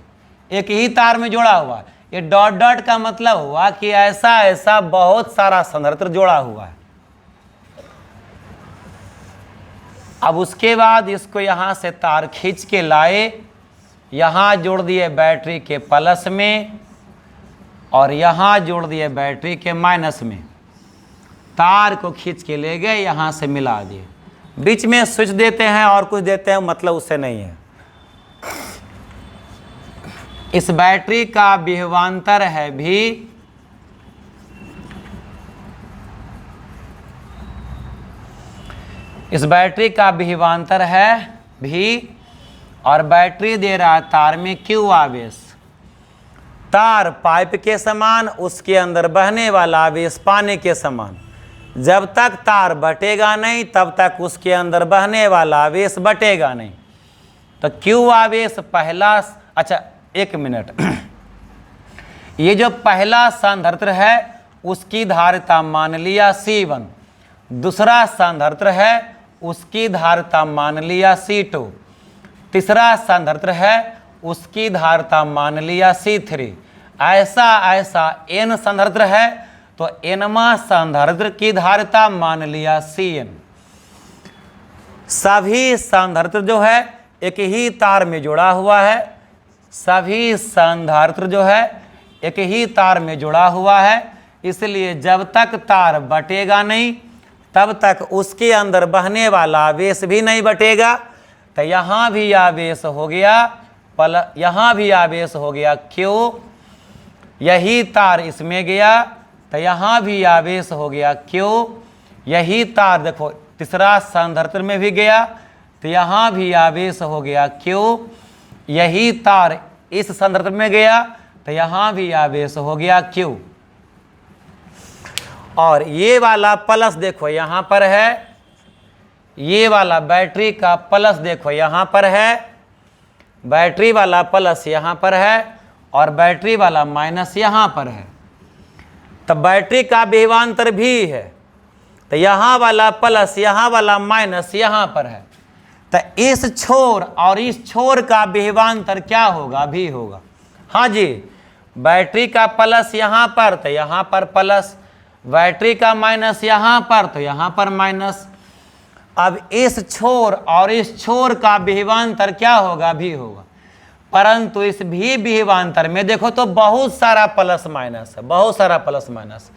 एक ही तार में जोड़ा हुआ। ये डॉट डॉट का मतलब हुआ कि ऐसा ऐसा बहुत सारा संधारित्र जोड़ा हुआ है। अब उसके बाद इसको यहां से तार खींच के लाए, यहां जोड़ दिए बैटरी के प्लस में और यहां जोड़ दिए बैटरी के माइनस में। तार को खींच के ले गए, यहां से मिला दिए। बीच में स्विच देते हैं और कुछ देते हैं, मतलब उससे नहीं है। इस बैटरी का विभवांतर है भी, इस बैटरी का विभवांतर है भी, और बैटरी दे रहा है तार में Q आवेश। तार पाइप के समान, उसके अंदर बहने वाला आवेश पानी के समान। जब तक तार बटेगा नहीं तब तक उसके अंदर बहने वाला आवेश बटेगा नहीं। तो Q आवेश पहला, अच्छा एक मिनट, ये जो पहला संधारित्र है उसकी धारिता मान लिया C1, दूसरा संधारित्र है उसकी धारिता मान लिया C2, तीसरा संधारित्र है उसकी धारिता मान लिया C3। ऐसा ऐसा n संधारित्र है तो nवां संधारित्र की धारिता मान लिया Cn। सभी संधारित्र जो है एक ही तार में जुड़ा हुआ है, सभी संधारित्र जो है एक ही तार में जुड़ा हुआ है, इसलिए जब तक तार बटेगा नहीं तब तक उसके अंदर बहने वाला आवेश भी नहीं बटेगा। तो यहाँ भी आवेश हो गया यहाँ भी आवेश हो गया Q, यही तार इसमें गया तो यहाँ भी आवेश हो गया Q, यही तार देखो तीसरा संधारित्र में भी गया तो यहाँ भी आवेश हो गया Q, यही तार इस संधारित्र में गया तो यहाँ भी आवेश हो गया Q। और ये वाला प्लस देखो यहाँ पर है, ये वाला बैटरी का प्लस देखो यहाँ पर है, बैटरी वाला प्लस यहाँ पर है और बैटरी वाला माइनस यहाँ पर है। तो बैटरी का विभवांतर भी है, तो यहाँ वाला प्लस यहाँ वाला माइनस यहाँ पर है। तो इस छोर और इस छोर का विभवांतर क्या होगा? भी होगा। हाँ जी, बैटरी का प्लस यहाँ पर तो यहाँ पर प्लस, बैटरी का माइनस यहाँ पर तो यहाँ पर माइनस। अब इस छोर और इस छोर का विभवांतर क्या होगा? भी होगा। परंतु इस भी विभवांतर में देखो तो बहुत सारा प्लस माइनस है, बहुत सारा प्लस माइनस।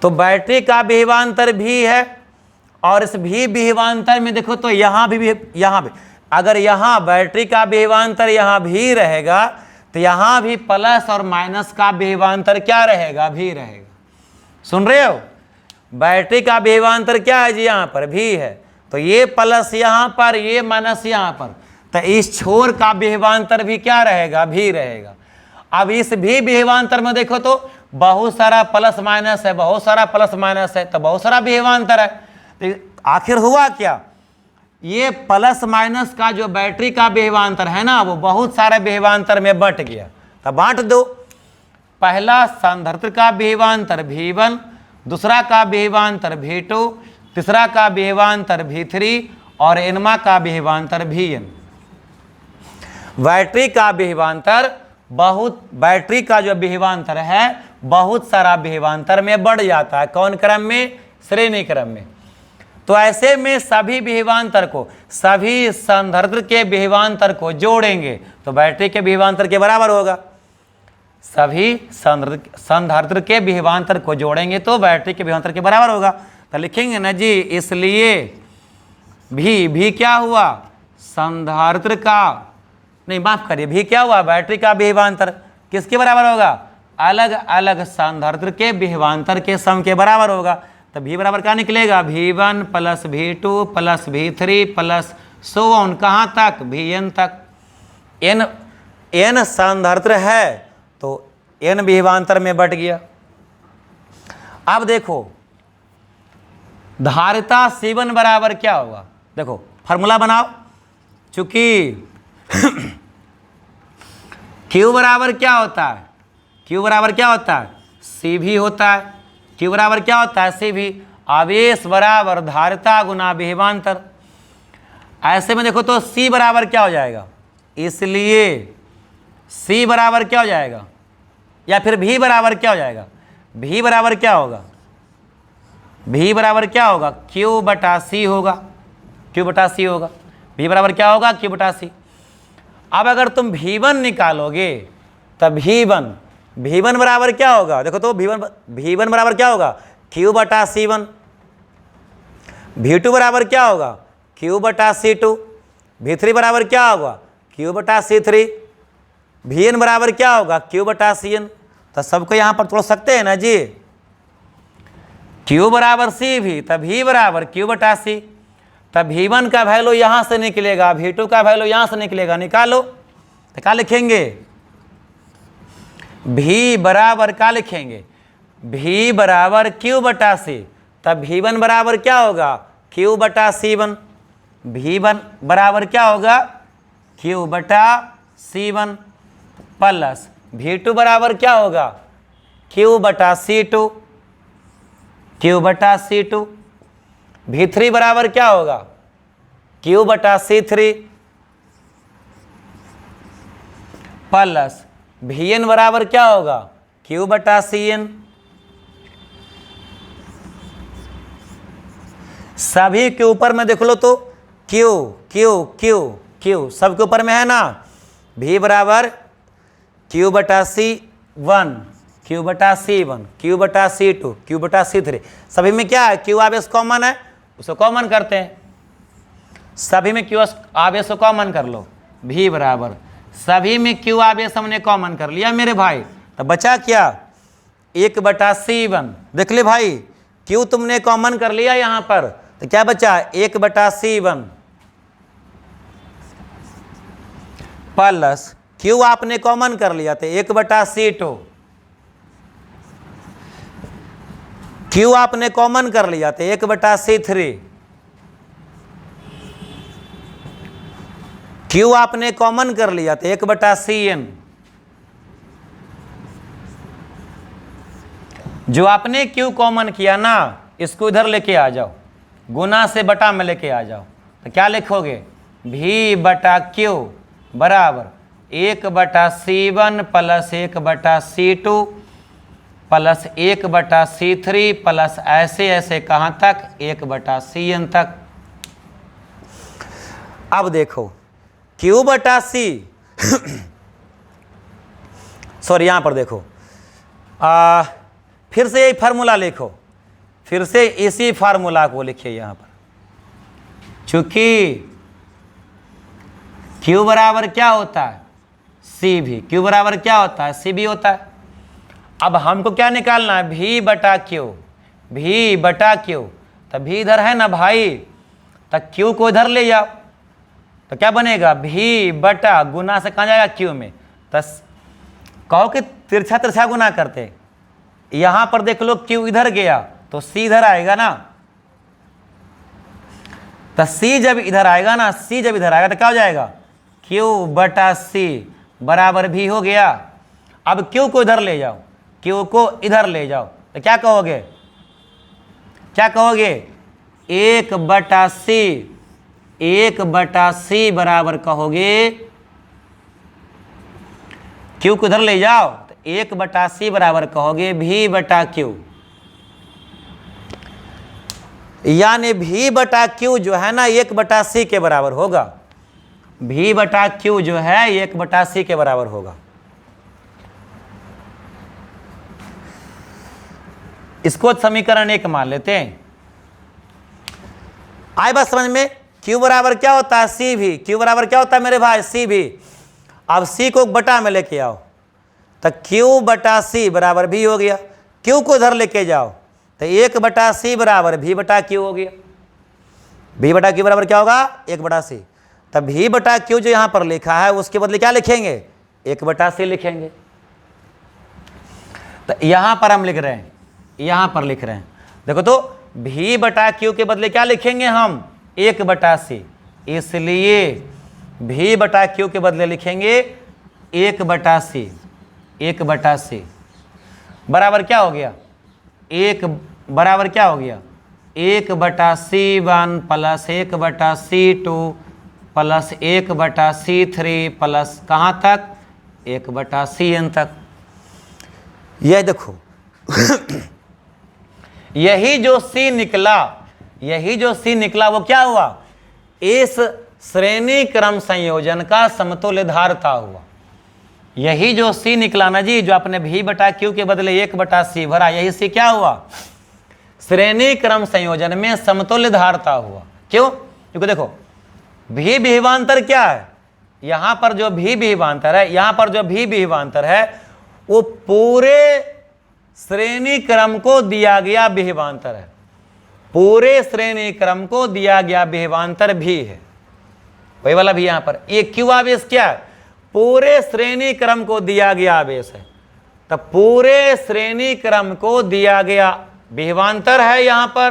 तो बैटरी का विभवांतर भी है और इस भी विभवांतर में देखो तो यहाँ भी अगर यहाँ बैटरी का विभवांतर यहाँ भी रहेगा तो यहाँ भी प्लस और माइनस का विभवांतर क्या रहेगा? भी रहेगा। सुन रहे हो? बैटरी का विभवांतर क्या है जी? यहाँ पर भी है, तो ये प्लस यहाँ पर, ये माइनस यहाँ पर, तो इस छोर का विभवांतर भी क्या रहेगा? भी रहेगा। अब इस भी विभवांतर में देखो तो बहुत सारा प्लस माइनस है, बहुत सारा प्लस माइनस है, तो बहुत सारा विभवांतर है। तो आखिर हुआ क्या? ये प्लस माइनस का जो बैटरी का विभवांतर है ना, वो बहुत सारे विभवांतर में बंट गया। तो बांट दो, पहला संधारित्र का विभवांतर V1, दूसरा का विभवांतर V2, तीसरा का विभवांतर V3 और nवां का विभवांतर Vn। बैटरी का विभवांतर बैटरी का जो विभवांतर है बहुत सारा विभवांतर में बढ़ जाता है। कौन क्रम में? श्रेणी क्रम में। तो ऐसे में सभी विभवांतर को, सभी संधारित्र के विभवांतर को जोड़ेंगे तो बैटरी के विभवांतर के बराबर होगा। सभी संधारित्र के विभवांतर को जोड़ेंगे तो बैटरी के विभवांतर के बराबर होगा। तो लिखेंगे ना जी, इसलिए भी क्या हुआ? संधारित्र का, नहीं माफ करिए, भी क्या हुआ? बैटरी का विभवांतर किसके बराबर होगा? अलग अलग संधारित्र के विभवांतर के सम के बराबर होगा। तो भी बराबर क्या निकलेगा? V1 plus V2 plus V3 plus so on, कहाँ तक? Vn तक। n संधारित्र है तो n विभवांतर में बट गया। अब देखो धारिता C1 बराबर क्या होगा? देखो फार्मूला बनाओ। चूंकि Q बराबर क्या होता है? Q बराबर क्या होता है? C भी होता है। Q बराबर क्या होता है? C भी। आवेश बराबर धारिता गुना विभवांतर। ऐसे में देखो तो C बराबर क्या हो जाएगा? इसलिए C बराबर क्या हो जाएगा? या फिर V बराबर क्या हो जाएगा? V बराबर क्या होगा? V बराबर क्या होगा? Q बटा C होगा। Q बटा C होगा। V बराबर क्या होगा? Q बटा C। अब अगर तुम V1 निकालोगे तब V1 बराबर क्या होगा? देखो तो V1 बराबर क्या होगा? Q बटा C1। V2 बराबर क्या होगा? Q बटा C2। V3 बराबर क्या होगा? Q बटा C3। Vn बराबर क्या होगा? Q बटा Cn। तो सबको यहाँ पर तोड़ सकते हैं ना जी। Q बराबर C भी, तब V बराबर Q बटा C। तब V1 का वैल्यू यहाँ से निकलेगा, V2 का वैल्यू यहाँ से निकलेगा, निकालो। तो क्या लिखेंगे? V बराबर क्या लिखेंगे? V बराबर Q बटा C। तब V1 बराबर क्या होगा? Q बटा C1। V1 बराबर क्या होगा? Q बटा C1 प्लस V2 बराबर क्या होगा? Q बटा C2। Q बटा C2। V3 बराबर क्या होगा? Q बटा C3 प्लस Vn बराबर क्या होगा? Q बटा Cn। सभी के ऊपर में देख लो तो Q Q Q Q सबके ऊपर में है ना। V बराबर Q बटा C1, Q बटा C1, Q बटा C2, Q बटा C3। सभी में क्या है? Q आवेश कॉमन है, उसको कॉमन करते हैं। सभी में Q आवेश को कॉमन कर लो। V बराबर सभी में Q आवेश हमने कॉमन कर लिया मेरे भाई। तो बचा क्या? 1 बटा C1। देख ले भाई, Q तुमने कॉमन कर लिया यहाँ पर, तो क्या बचा? 1 बटा C1 प्लस Q आपने कॉमन कर लिया तो 1 बटा C2। Q आपने कॉमन कर लिया तो 1 बटा C3। Q आपने कॉमन कर लिया तो 1 बटा Cn। जो आपने Q कॉमन किया ना, इसको इधर लेके आ जाओ, गुना से बटा में लेके आ जाओ। तो क्या लिखोगे? V बटा Q बराबर 1 बटा C1 प्लस 1 बटा C2 प्लस 1 बटा C3 प्लस ऐसे ऐसे कहाँ तक? 1 बटा Cn तक। अब देखो Q बटा C सॉरी यहाँ पर देखो, फिर से यही फार्मूला लिखो, फिर से इसी फार्मूला को लिखिए यहाँ पर। चूंकि Q बराबर क्या होता है? C भी। Q बराबर क्या होता है? C भी होता है। अब हमको क्या निकालना है? V बटा Q। V बटा Q, तब V इधर है ना भाई, तब Q को इधर ले जाओ तो क्या बनेगा? V बटा गुना से कहाँ जाएगा? Q में। तो कहो कि तिरछा तिरछा गुना करते, यहाँ पर देख लो Q इधर गया तो C इधर आएगा ना। तो C जब इधर आएगा ना, C जब इधर आएगा तो क्या हो जाएगा? Q बटा C बराबर V हो गया। अब Q को इधर ले जाओ क्यू को इधर ले जाओ तो क्या कहोगे, क्या कहोगे, 1/c, 1/c बराबर कहोगे, क्यू को इधर ले जाओ तो 1/c बराबर कहोगे v/q, यानी v/q जो है ना 1/c के बराबर होगा, v/q जो है 1/c के बराबर होगा। इसको समीकरण 1 मान लेते हैं। आए बात समझ में, q बराबर क्या होता है, सी भी, q बराबर क्या होता है मेरे भाई, सी भी। अब c को बटा में लेके आओ तो q/c बराबर भी हो गया, q को इधर लेके जाओ तो 1/c बराबर v/q हो गया, v/q बराबर क्या होगा 1/c। तब v/q जो यहां पर लिखा है उसके बदले क्या लिखेंगे, 1/c लिखेंगे। तो यहां पर हम लिख रहे हैं, यहां पर लिख रहे हैं, देखो तो v/q के बदले क्या लिखेंगे हम, 1/c, इसलिए v/q के बदले लिखेंगे 1/c, 1/c बराबर क्या हो गया, 1 बराबर क्या हो गया, 1/c1 plus 1/c2 plus 1/c3 plus कहाँ तक 1/cn तक। यह देखो यही जो c निकला, यही जो c निकला वो क्या हुआ, इस श्रेणी क्रम संयोजन का समतुल्य धारता हुआ। यही जो c निकला ना जी, जो आपने v/q के बदले 1/c भरा, यही c क्या हुआ, श्रेणी क्रम संयोजन में समतुल्य धारता हुआ। क्यों, क्योंकि देखो v विभवांतर क्या है, यहां पर जो v विभवांतर है, यहां पर जो v विभवांतर है वो पूरे श्रेणी क्रम को दिया गया विभवांतर है, पूरे श्रेणी क्रम को दिया गया विभवांतर भी है, वही वाला भी यहां पर। ये q आवेश क्या है, पूरे श्रेणी क्रम को दिया गया आवेश है, तब पूरे श्रेणी क्रम को दिया गया विभवांतर है यहां पर,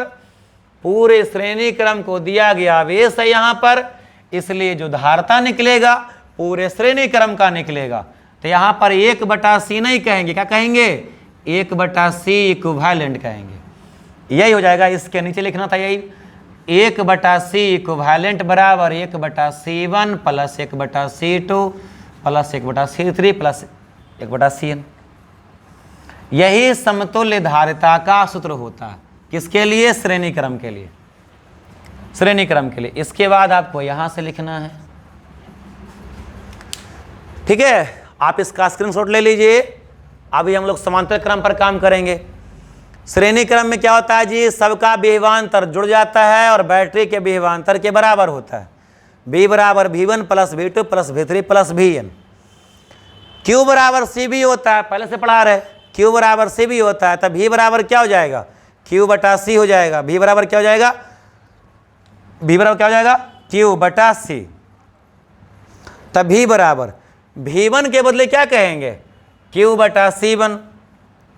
पूरे श्रेणी क्रम को दिया गया आवेश है यहां पर, इसलिए जो धारता निकलेगा पूरे श्रेणी क्रम का निकलेगा। तो यहां पर 1/c नहीं कहेंगे, क्या कहेंगे, 1/c इक्विवेलेंट कहेंगे। यही हो जाएगा, इसके नीचे लिखना था यही, 1/c इक्विवेलेंट बराबर 1/c1 plus 1/c2 plus 1/c3 plus 1/cn। यही समतुल्य धारिता का सूत्र होता है, किसके लिए, श्रेणी क्रम के लिए, श्रेणी क्रम के लिए। इसके बाद आपको यहां से लिखना है, ठीक है, आप इसका स्क्रीनशॉट ले लीजिए। अभी हम लोग समांतर क्रम पर काम करेंगे। श्रेणी क्रम में क्या होता है जी, सबका विभवांतर जुड़ जाता है और बैटरी के विभवांतर के बराबर होता है, b बराबर v1 plus v2 plus v3 plus vn। q बराबर c भी होता है, पहले से पढ़ा रहे, q बराबर c भी होता है, तब v बराबर क्या हो जाएगा, q/c हो जाएगा। v बराबर क्या हो जाएगा, v बराबर क्या हो जाएगा, q/c। तब v बराबर v1 के बदले क्या कहेंगे, q/c1,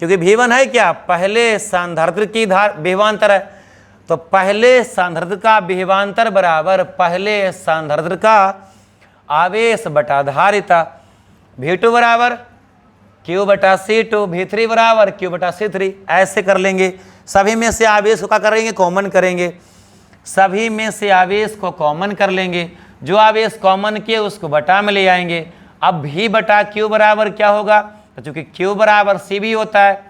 क्योंकि v1 है क्या, पहले सांधारित्र की विभवांतर है, तो पहले सांधारित्र का विभवांतर बराबर पहले सांधारित्र का आवेश बटा धारिता। v2 बराबर q/c2, v3 बराबर q/c3, ऐसे कर लेंगे। सभी में से आवेश को क्या करेंगे, कॉमन करेंगे, सभी में से आवेश को कॉमन कर लेंगे, जो आवेश कॉमन किए उसको बटा में ले आएंगे। अब v/q बराबर क्या होगा, तो चूंकि q बराबर c भी होता है,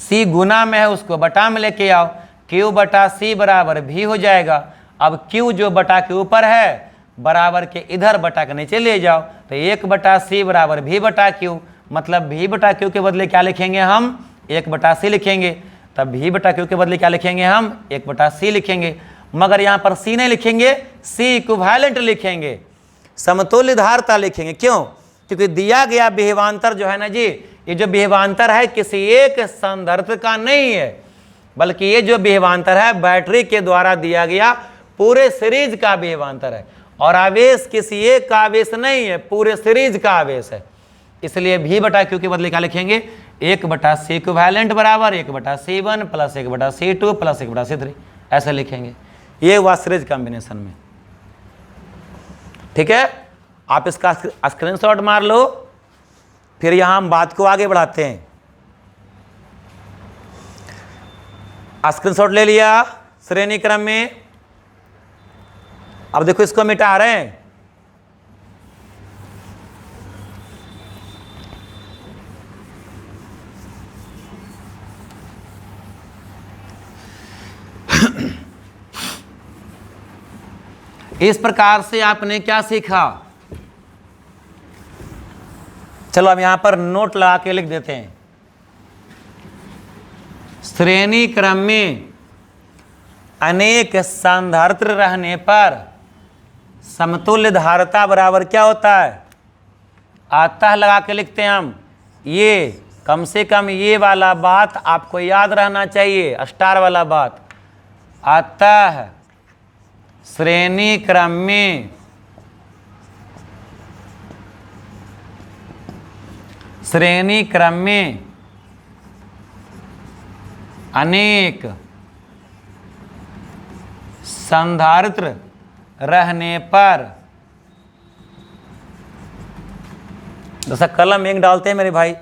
c गुना में है उसको बटा में लेके आओ, q/c बराबर v हो जाएगा। अब q जो बटा के ऊपर है बराबर के इधर बटा के नीचे ले जाओ, तो 1/c बराबर v/q, मतलब v/q के बदले क्या लिखेंगे हम, 1/c लिखेंगे। तब v/q के बदले क्या लिखेंगे हम, 1/c लिखेंगे, मगर यहाँ पर c नहीं लिखेंगे, c इक्विवेलेंट लिखेंगे, समतुल्य धारता लिखेंगे। क्यों, क्योंकि दिया गया विभवांतर जो है ना जी, ये जो विभवांतर है किसी एक संधारित्र का नहीं है, बल्कि ये जो विभवांतर है बैटरी के द्वारा दिया गया पूरे सीरीज का विभवांतर है, और आवेश किसी एक का आवेश नहीं है, पूरे सीरीज का आवेश है। इसलिए v/q के बदले क्या लिखेंगे, 1/c इक्विवेलेंट बराबर 1/c1 plus 1/c2 plus 1/c3, ऐसे लिखेंगे। ये हुआ सीरीज कॉम्बिनेशन में, ठीक है। आप इसका स्क्रीनशॉट मार लो, फिर यहाँ हम बात को आगे बढ़ाते हैं। स्क्रीनशॉट ले लिया श्रेणी क्रम में। अब देखो इसको मिटा रहे हैं। इस प्रकार से आपने क्या सीखा, चलो अब यहां पर नोट लगा के लिख देते हैं। श्रेणी क्रम में अनेक संधारित्र रहने पर समतुल्य धारिता बराबर क्या होता है, अतः लगा के लिखते हैं हम। ये कम से कम ये वाला बात आपको याद रहना चाहिए, स्टार वाला बात। अतः श्रेणी क्रम में अनेक संधारित्र रहने पर, जैसा कलम एक डालते हैं मेरे भाई,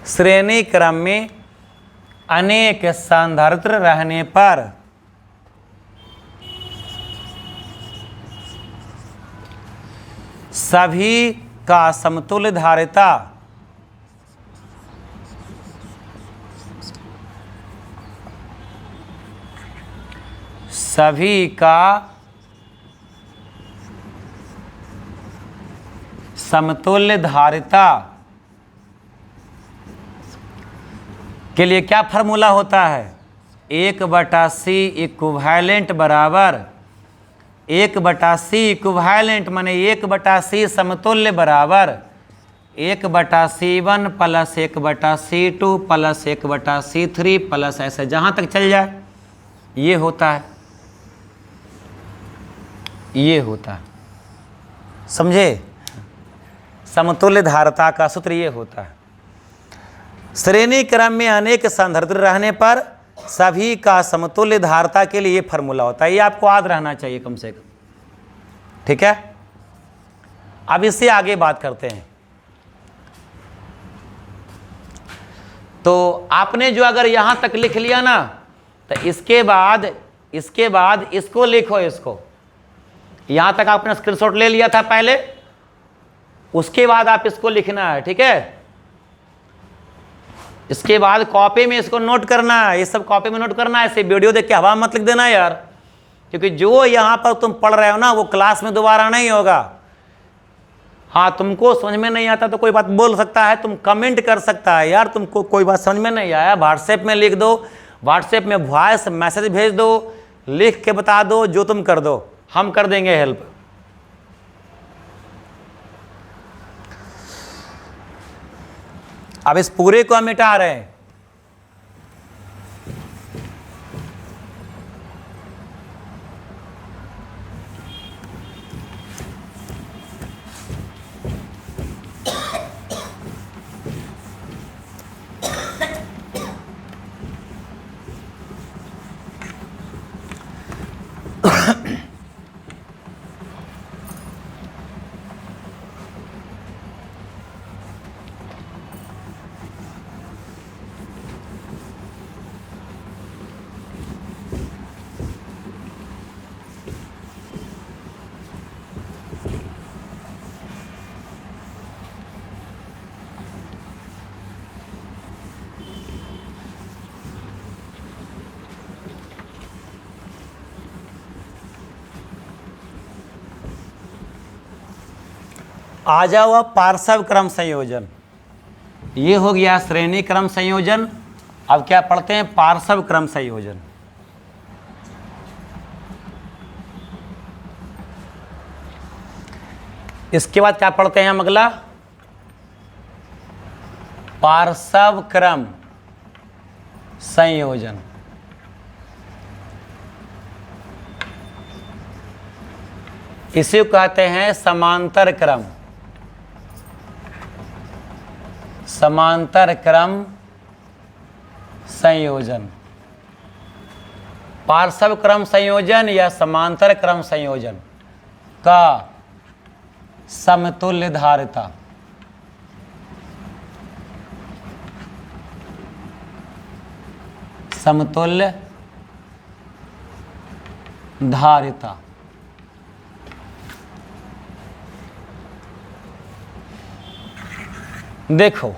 श्रेणी क्रम में अनेक संधारित्र रहने पर सभी का समतुल्य धारिता के लिए क्या फार्मूला होता है, 1/c इक्विवेलेंट बराबर 1/c इक्विवेलेंट माने 1/c समतुल्य बराबर 1/c1 plus 1/c2 plus 1/c3 plus ऐसे जहां तक चल जाए ये होता है, ये होता है। समझे, समतुल्य धारिता का सूत्र ये होता है। श्रेणी क्रम में अनेक संधारित्र रहने पर सभी का समतुल्य धारिता के लिए ये फार्मूला होता है। ये आपको याद रहना चाहिए कम से कम, ठीक है। अब इससे आगे बात करते हैं। तो आपने जो अगर यहां तक लिख लिया ना, तो इसके बाद इसको लिखो। इसको यहां तक आपने स्क्रीनशॉट ले लिया था पहले, उसके बाद आप इसको लिखना है, ठीक है। इसके बाद कॉपी में इसको नोट करना है, ये सब कॉपी में नोट करना है। ऐसे वीडियो देख के हवा मत लिख देना यार, क्योंकि जो यहाँ पर तुम पढ़ रहे हो ना वो क्लास में दोबारा नहीं होगा। हाँ, तुमको समझ में नहीं आता तो कोई बात बोल सकता है, तुम कमेंट कर सकता है, यार तुमको कोई बात समझ में नहीं आया व्हाट्सएप में लिख दो, व्हाट्सएप में वॉइस मैसेज भेज दो, लिख के बता दो, जो तुम कर दो, हम कर देंगे हेल्प। अब इस पूरे को हम मिटा रहे हैं। आ जाओ अब पार्श्व क्रम संयोजन। ये हो गया श्रेणी क्रम संयोजन। अब क्या पढ़ते हैं, पार्श्व क्रम संयोजन। इसके बाद क्या पढ़ते हैं हम अगला, पार्श्व क्रम संयोजन। इसे कहते हैं समांतर क्रम, समांतर क्रम संयोजन। पार्श्व क्रम संयोजन या समांतर क्रम संयोजन का समतुल्य धारिता, समतुल्य धारिता। देखो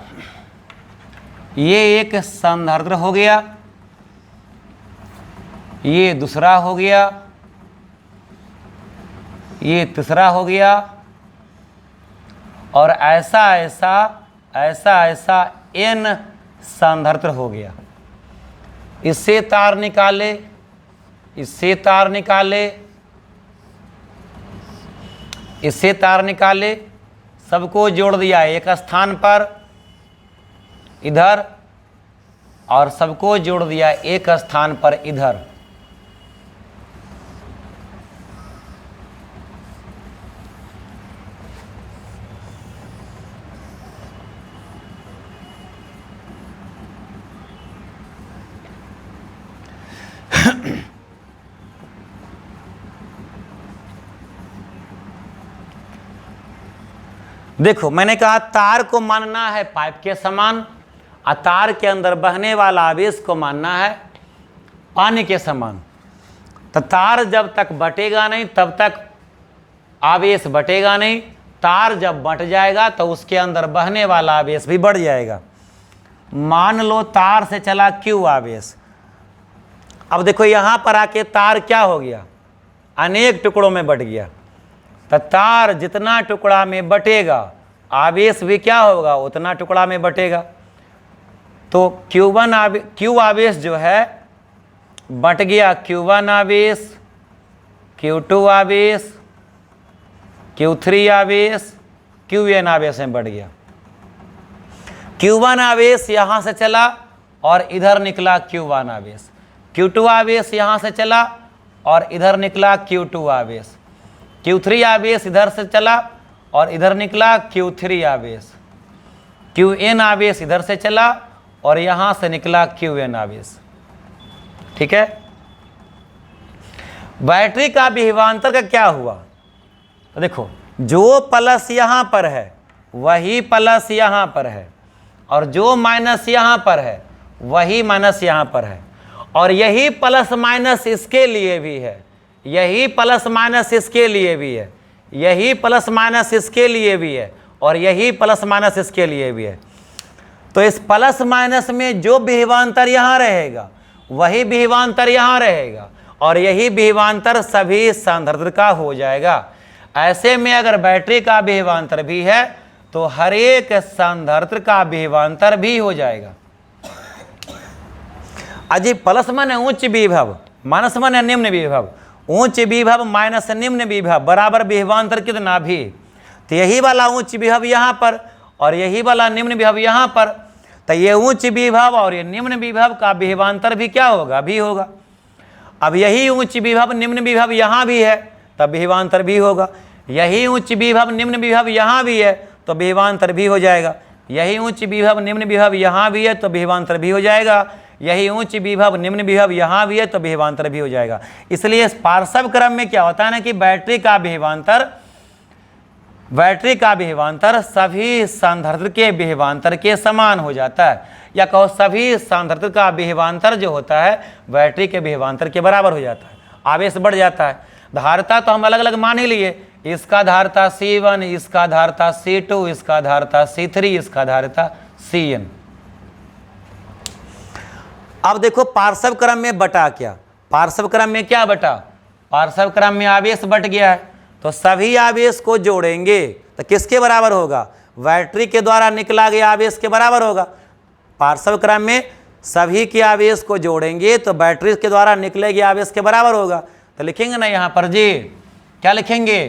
ये एक संधारित्र हो गया, ये दूसरा हो गया, ये तीसरा हो गया, और ऐसा ऐसा ऐसा ऐसा n संधारित्र हो गया। इससे तार निकाले, इससे तार निकाले, इससे तार निकाले, सबको जोड़ दिया एक स्थान पर इधर, और सबको जोड़ दिया एक स्थान पर इधर। देखो मैंने कहा तार को मानना है पाइप के समान, और तार के अंदर बहने वाला आवेश को मानना है पानी के समान। तो तार जब तक बटेगा नहीं तब तक आवेश बटेगा नहीं, तार जब बट जाएगा तो उसके अंदर बहने वाला आवेश भी बढ़ जाएगा। मान लो तार से चला Q आवेश, अब देखो यहाँ पर आके तार क्या हो गया, अनेक टुकड़ों में बट गया। तो तार जितना टुकड़ा में बटेगा आवेश भी क्या होगा, उतना टुकड़ा में बटेगा। तो Q आवेश जो है बट गया, Q1 आवेश, Q2 आवेश, Q3 आवेश, Qn आवेश में बढ़ गया। Q1 आवेश यहाँ से चला और इधर निकला Q1 आवेश, Q2 आवेश यहाँ से चला और इधर निकला Q2 आवेश, Q3 आवेश इधर से चला और इधर निकला Q3 आवेश, Qn आवेश इधर से चला और यहाँ से निकला Qn आवेश। ठीक है। बैटरी का विभवांतर का क्या हुआ, तो देखो जो प्लस यहाँ पर है वही प्लस यहाँ पर है, और जो माइनस यहाँ पर है वही माइनस यहाँ पर है, और यही प्लस माइनस इसके लिए भी है, यही प्लस माइनस इसके लिए भी है, यही प्लस माइनस इसके लिए भी है, और यही प्लस माइनस इसके लिए भी है। तो इस प्लस माइनस में जो विभवांतर यहाँ रहेगा वही विभवांतर यहाँ रहेगा, और यही विभवांतर सभी संधारित्र का हो जाएगा। ऐसे में अगर बैटरी का विभवांतर भी है तो हर एक संधारित्र का विभवांतर भी हो जाएगा। अजी प्लस माने उच्च विभव, माइनस माने निम्न विभव, उच्च विभव माइनस निम्न विभव बराबर विभवांतर कितना भी। तो यही वाला उच्च विभव यहाँ पर और यही वाला निम्न विभव यहाँ पर, तो ये उच्च विभव और ये निम्न विभव का विभवांतर भी क्या होगा, भी होगा। अब यही उच्च विभव निम्न विभव यहाँ भी है तब विभवांतर भी होगा, यही उच्च विभव निम्न विभव यहाँ भी है तो विभवांतर भी हो जाएगा, यही उच्च विभव निम्न विभव यहाँ भी है तो विभवांतर भी हो जाएगा, यही उच्च विभव निम्न विभव यहाँ भी है तो विभवांतर भी हो जाएगा। इसलिए इस पार्श्व क्रम में क्या होता है ना कि बैटरी का विभवांतर सभी संधारित्र के विभवांतर के समान हो जाता है, या कहो सभी संधारित्र का विभवांतर जो होता है बैटरी के विभवांतर के बराबर हो जाता है, आवेश बढ़ जाता है। धारिता तो हम अलग अलग मान ही लिए, इसका धारिता C1, इसका धारिता C2, इसका धारिता C3, इसका धारिता Cn। अब देखो पार्श्व क्रम में बटा क्या, पार्श्व क्रम में क्या बटा, पार्श्व क्रम में आवेश बट गया है तो सभी आवेश को जोड़ेंगे तो किसके बराबर होगा, बैटरी के द्वारा निकला गया आवेश के बराबर होगा। पार्श्व क्रम में सभी के आवेश को जोड़ेंगे तो बैटरी के द्वारा निकले गए आवेश के बराबर होगा। तो लिखेंगे ना यहाँ पर जी, क्या लिखेंगे,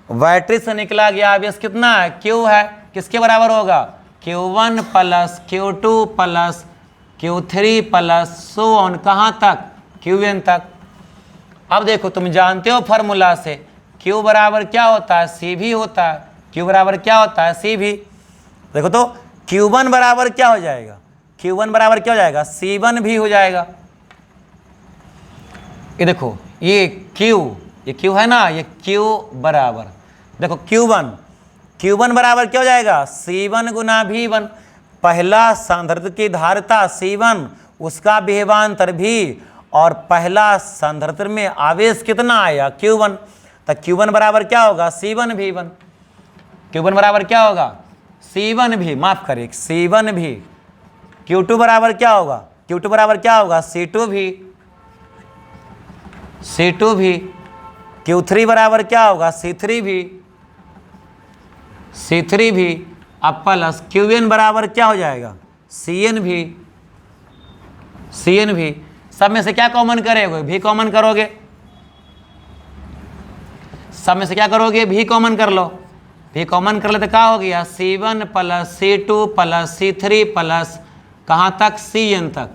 बैटरी से निकला गया आवेश कितना है, Q है, किसके बराबर होगा, Q1 plus Q2 plus Q3 plus so on कहाँ तक, Qn तक। अब देखो तुम जानते हो फॉर्मूला से Q बराबर क्या होता है, C भी होता है। Q बराबर क्या होता है, C भी। देखो तो Q1 बराबर क्या हो जाएगा, Q1 बराबर क्या हो जाएगा, C1 भी हो जाएगा। ये देखो ये Q है ना, ये Q बराबर देखो Q1 बराबर क्या हो जाएगा, C1 गुना V1। पहला सांद्रता की धारिता C1, उसका विभवांतर भी, और पहला सांद्रता में आवेश कितना आया, Q1। तो Q1 बराबर क्या होगा, C1 V1। Q1 बराबर क्या होगा, C1 भी, माफ करिए C1 भी। Q2 बराबर क्या होगा, Q2 बराबर क्या होगा, C2 भी। Q3 बराबर क्या होगा, C3 भी। अब प्लस Qn बराबर क्या हो जाएगा, Cn भी। सब में से क्या कॉमन करोगे, भी कॉमन करोगे। सब में से क्या करोगे, भी कॉमन कर लो। भी कॉमन कर ले तो क्या हो गया, C1 plus C2 plus C3 plus कहाँ तक, Cn तक।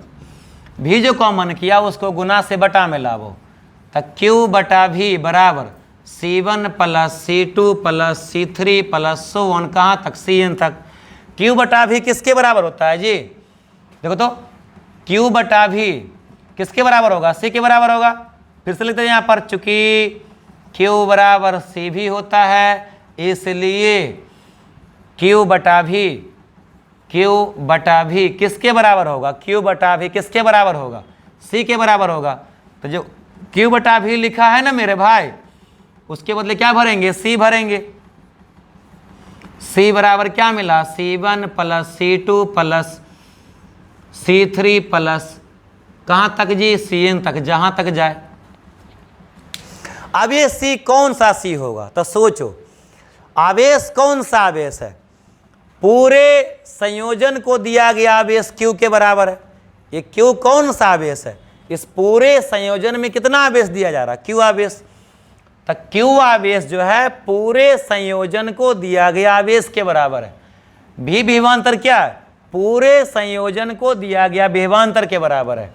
भी जो कॉमन किया उसको गुना से बटा में लाओ, तो Q बटा भी बराबर C1 plus C2 plus C3 plus so on कहाँ तक, Cn तक। Q बटा भी किसके बराबर होता है जी, देखो तो Q बटा भी किसके बराबर होगा, C के बराबर होगा। फिर से लिखते हैं यहाँ पर, चूंकि Q बराबर C भी होता है, इसलिए Q बटा भी किसके बराबर होगा, Q बटा भी किसके बराबर होगा, C के बराबर होगा। तो जो Q बटा भी लिखा है ना मेरे भाई, उसके बदले क्या भरेंगे, C भरेंगे। C बराबर क्या मिला, C1 plus C2 plus C3 plus कहाँ तक जी, Cn तक, जहाँ तक जाए। अब ये C कौन सा C होगा, तो सोचो आवेश कौन सा आवेश है, पूरे संयोजन को दिया गया आवेश Q के बराबर है। ये Q कौन सा आवेश है, इस पूरे संयोजन में कितना आवेश दिया जा रहा है, Q आवेश। तो Q आवेश जो है पूरे संयोजन को दिया गया आवेश के बराबर है। भी विभवांतर क्या है, पूरे संयोजन को दिया गया विभवांतर के बराबर है।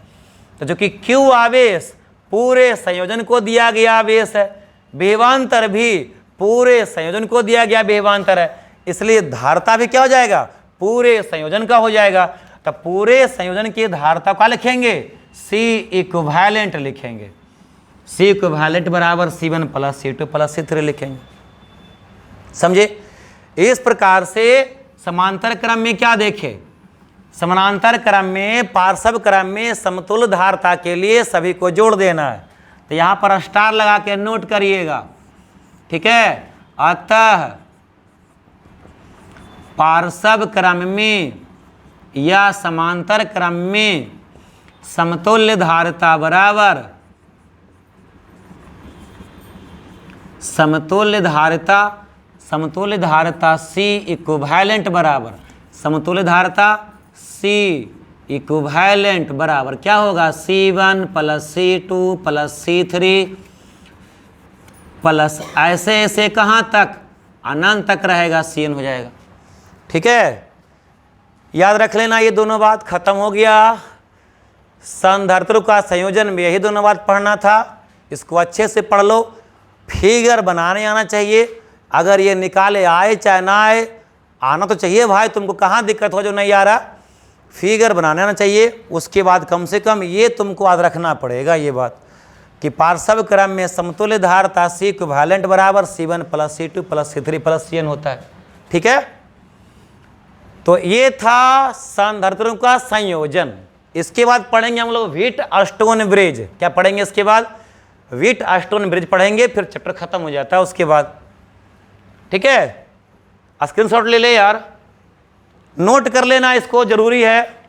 तो जो कि Q आवेश पूरे संयोजन को दिया गया आवेश है, विभवांतर भी पूरे संयोजन को दिया गया विभवांतर है, इसलिए धारिता भी क्या हो जाएगा, पूरे संयोजन का हो जाएगा। तो पूरे संयोजन की धारिता का लिखेंगे, C इक्विवेलेंट लिखेंगे। C इक्विवेलेंट बराबर C1 plus C2 plus C3 लिखेंगे। समझे। इस प्रकार से समांतर क्रम में क्या देखे, समानांतर क्रम में पार्श्व क्रम में समतुल्य धारिता के लिए सभी को जोड़ देना है। तो यहाँ पर स्टार लगा के नोट करिएगा, ठीक है। अतः पार्श्व क्रम में या समांतर क्रम में समतुल्य धारिता बराबर समतुल्य धारिता C इक्विवेलेंट बराबर समतुल्य धारिता C इक्विवेलेंट बराबर क्या होगा, C1 plus C2 plus C3 plus ऐसे ऐसे कहाँ तक, अनंत तक रहेगा, Cn हो जाएगा। ठीक है, याद रख लेना, ये दोनों बात खत्म हो गया। संधारित्र का संयोजन में यही दोनों बात पढ़ना था, इसको अच्छे से पढ़ लो। फिगर बनाने आना चाहिए, अगर ये निकाले आए चाहे ना आए, आना तो चाहिए भाई, तुमको कहाँ दिक्कत हो जो नहीं आ रहा, फिगर बनाने आना चाहिए। उसके बाद कम से कम ये तुमको याद रखना पड़ेगा ये बात कि पार्श्व क्रम में समतुल्य धारिता C इक्विवेलेंट बराबर C1 plus C2 plus C3 plus Cn होता है। ठीक है, तो ये था संधारित्रों का संयोजन। इसके बाद पढ़ेंगे हम लोग व्हीटस्टोन ब्रिज। क्या पढ़ेंगे इसके बाद, व्हीटस्टोन ब्रिज पढ़ेंगे, फिर चैप्टर खत्म हो जाता है उसके बाद। ठीक है, स्क्रीनशॉट ले ले यार, नोट कर लेना, इसको जरूरी है।